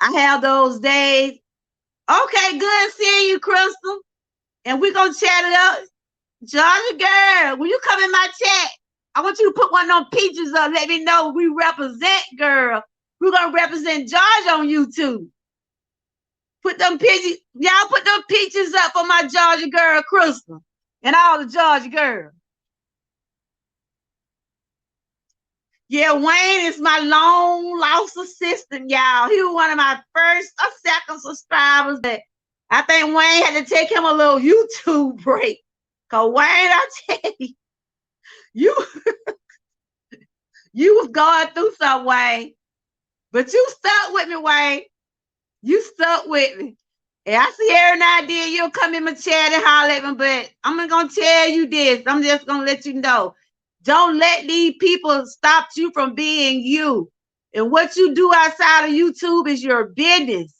Speaker 1: I have those days. Okay, good seeing you, Crystal. And we're going to chat it up. Georgia girl, when you come in my chat, I want you to put one of them pictures up. Let me know we represent, girl. We're going to represent Georgia on YouTube. Put them pictures. Y'all put them pictures up for my Georgia girl, Crystal. And all the Georgia girls. Yeah, Wayne is my long lost assistant, y'all. He was one of my first or second subscribers. But I think Wayne had to take him a little YouTube break. Because Wayne, I tell you, you was going through something, Wayne. But you stuck with me, Wayne. You stuck with me. And I see every now and then you'll come in my chat and holler at me, but I'm going to tell you this. I'm just going to let you know. Don't let these people stop you from being you. And what you do outside of YouTube is your business.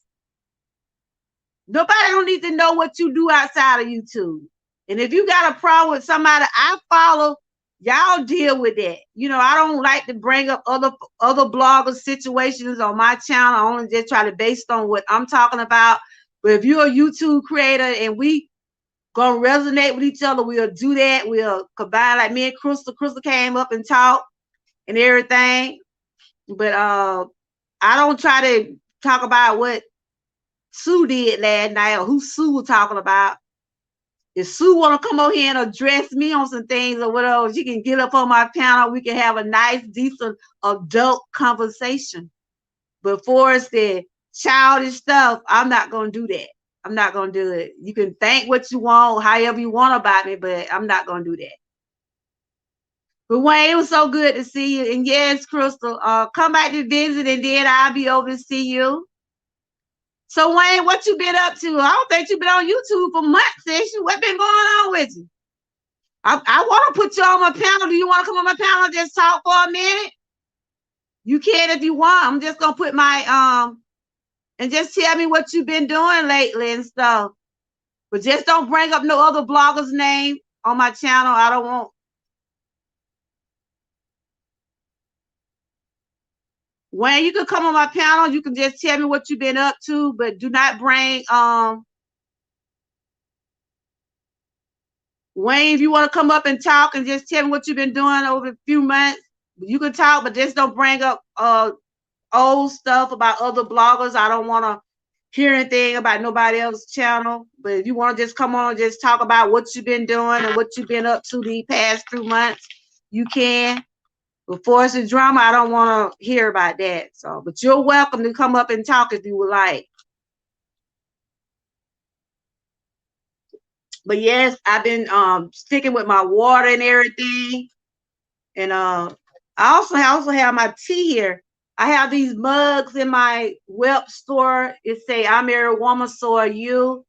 Speaker 1: Nobody don't need to know what you do outside of YouTube. And if you got a problem with somebody I follow, y'all deal with that. You know, I don't like to bring up other bloggers' situations on my channel. I only just try to based on what I'm talking about. But if you're a YouTube creator and we gonna resonate with each other, we'll do that. We'll combine, like me and Crystal. Crystal came up and talked and everything. But I don't try to talk about what Sue did last night or who Sue was talking about. If Sue want to come over here and address me on some things or whatever, she can get up on my panel. We can have a nice, decent, adult conversation. But for us, the childish stuff, I'm not going to do that. I'm not going to do it. You can think what you want, however you want about me, but I'm not going to do that. But Wayne, it was so good to see you. And yes, Crystal, come back to visit and then I'll be over to see you. So Wayne, what you been up to? I don't think you've been on YouTube for months, sis. What been going on with you? I want to put you on my panel. Do you want to come on my panel and just talk for a minute? You can if you want. I'm just gonna put my and just tell me what you've been doing lately and stuff. But just don't bring up no other blogger's name on my channel. I don't want. Wayne, you can come on my panel. You can just tell me what you've been up to, but do not bring Wayne, if you want to come up and talk and just tell me what you've been doing over a few months, you can talk, but just don't bring up old stuff about other bloggers. I don't want to hear anything about nobody else's channel. But if you want to just come on and just talk about what you've been doing and what you've been up to the past 2 months, you can. But Force and Drama, I don't want to hear about that. So, but you're welcome to come up and talk if you would like. But yes, I've been sticking with my water and everything. And I also have my tea here. I have these mugs in my web store. It say I'm Married Woman, so are you.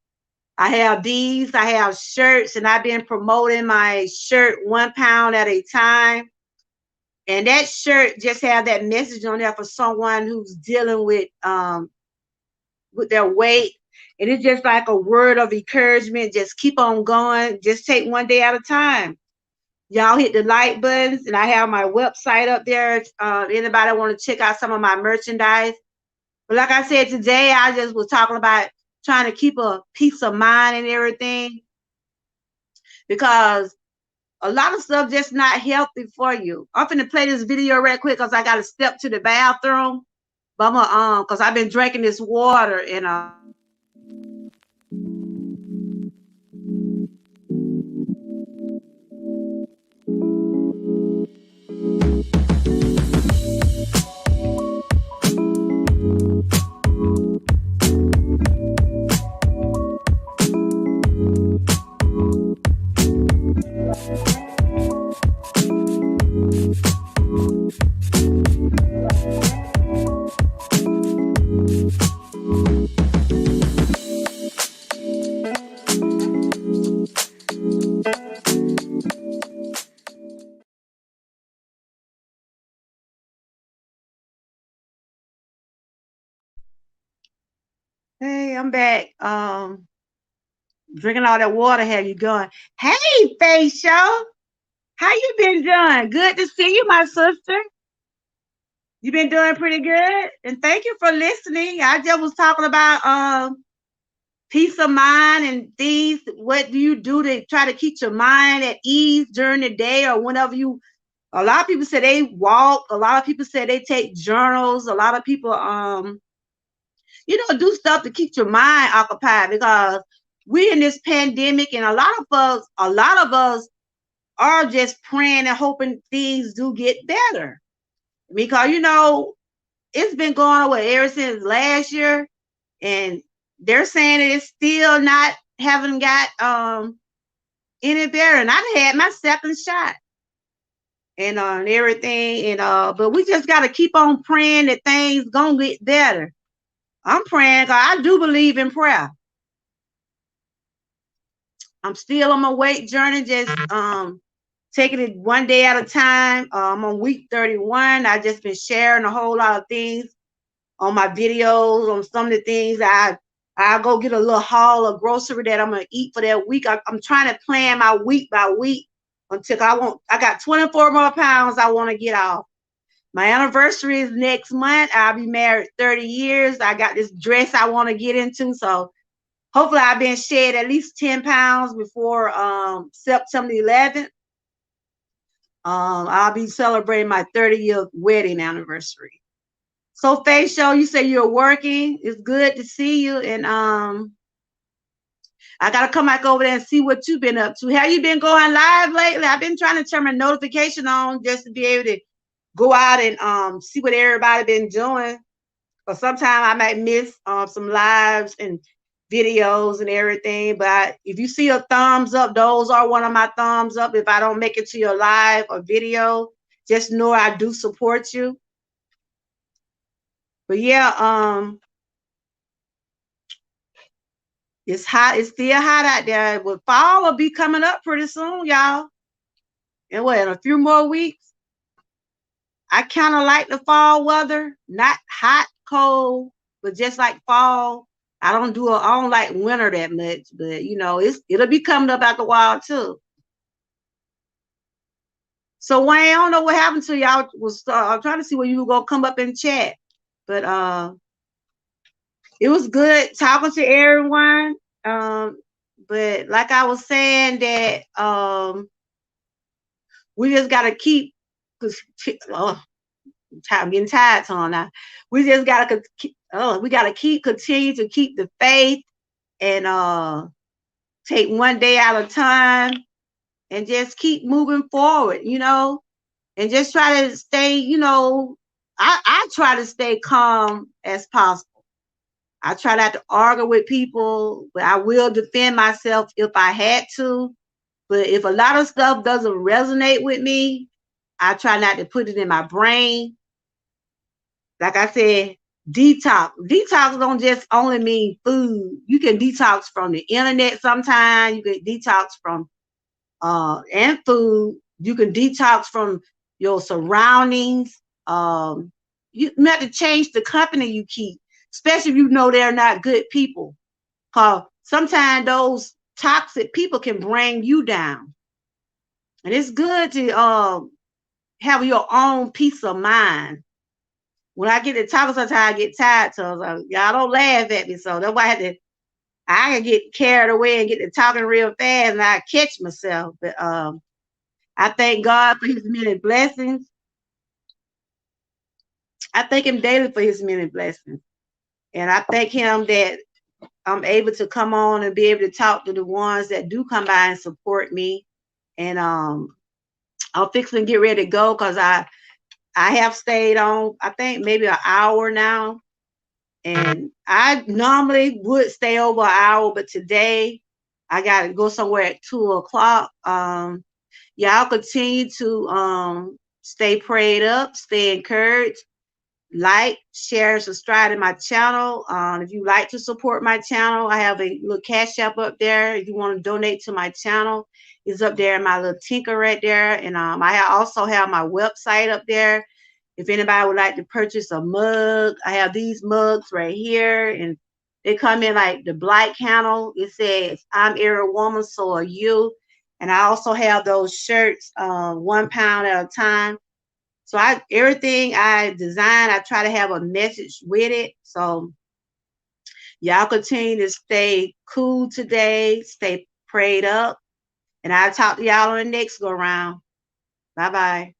Speaker 1: I have these. I have shirts, and I've been promoting my shirt 1 pound at a time. And that shirt just have that message on there for someone who's dealing with their weight. And it's just like a word of encouragement. Just keep on going. Just take one day at a time. Y'all hit the like buttons, and I have my website up there. Anybody want to check out some of my merchandise? But like I said, today I just was talking about trying to keep a peace of mind and everything, because a lot of stuff just not healthy for you. I'm finna play this video right quick because I got to step to the bathroom. But I'm gonna because I've been drinking this water and hey, I'm back. Drinking all that water. Have you going? Hey, Facial, how you been doing? Good to see you, my sister. You been doing pretty good, and thank you for listening. I just was talking about peace of mind and things. What do you do to try to keep your mind at ease during the day or whenever you? A lot of people say they walk. A lot of people say they take journals. A lot of people do stuff to keep your mind occupied, because we're in this pandemic, and a lot of us are just praying and hoping things do get better, because it's been going on ever since last year, and they're saying that it's still not haven't got any better. And I've had my second shot and everything, and but we just got to keep on praying that things gonna get better. I'm praying because I do believe in prayer. I'm still on my weight journey, just taking it one day at a time. I'm on week 31. I just been sharing a whole lot of things on my videos, on some of the things I go get a little haul of grocery that I'm gonna eat for that week. I'm trying to plan my week by week until I got 24 more pounds I want to get off. My anniversary is next month. I'll be married 30 years. I got this dress I want to get into. So hopefully I've been shed at least 10 pounds before September 11th. I'll be celebrating my 30-year wedding anniversary. So Faith Show, you say you're working. It's good to see you. And I got to come back over there and see what you've been up to. Have you been going live lately? I've been trying to turn my notification on just to be able to go out and see what everybody been doing. But sometimes I might miss some lives and videos and everything. But if you see a thumbs up, those are one of my thumbs up. If I don't make it to your live or video, just know I do support you. But yeah, it's hot. It's still hot out there. But fall will be coming up pretty soon, y'all. And what, in a few more weeks? I kind of like the fall weather, not hot, cold, but just like fall. I don't like winter that much, but you know, it'll be coming up after a while too. So Wayne, I don't know what happened to y'all. I'm trying to see where you were gonna come up and chat, but it was good talking to everyone. But like I was saying that we just gotta keep, because I'm getting tired, Tom. Now we just gotta continue to keep the faith and take one day at a time and just keep moving forward, you know, and just try to stay, you know, I try to stay calm as possible. I try not to argue with people, but I will defend myself if I had to. But if a lot of stuff doesn't resonate with me, I try not to put it in my brain. Like I said, detox. Detox don't just only mean food. You can detox from the internet sometimes. You can detox from and food. You can detox from your surroundings. You have to change the company you keep, especially if you know they're not good people. Because sometimes those toxic people can bring you down. And it's good to have your own peace of mind. When I get to talking, sometimes I get tired. So y'all don't laugh at me. So that's why I can get carried away and get to talking real fast and I catch myself. But I thank God for his many blessings. I thank him daily for his many blessings. And I thank him that I'm able to come on and be able to talk to the ones that do come by and support me. And I'm fixing to get ready to go because I have stayed on, I think maybe an hour now. And I normally would stay over an hour, but today I got to go somewhere at 2 o'clock. Y'all continue to stay prayed up, stay encouraged, like, share, subscribe to my channel. If you like to support my channel, I have a little cash app up there. If you want to donate to my channel, it's up there in my little tinker right there. And I also have my website up there. If anybody would like to purchase a mug, I have these mugs right here, and they come in like the black handle. It says, "I'm every woman, so are you." And I also have those shirts, 1 pound at a time. So everything I design, I try to have a message with it. So y'all continue to stay cool today, stay prayed up, and I'll talk to y'all on the next go round. Bye-bye.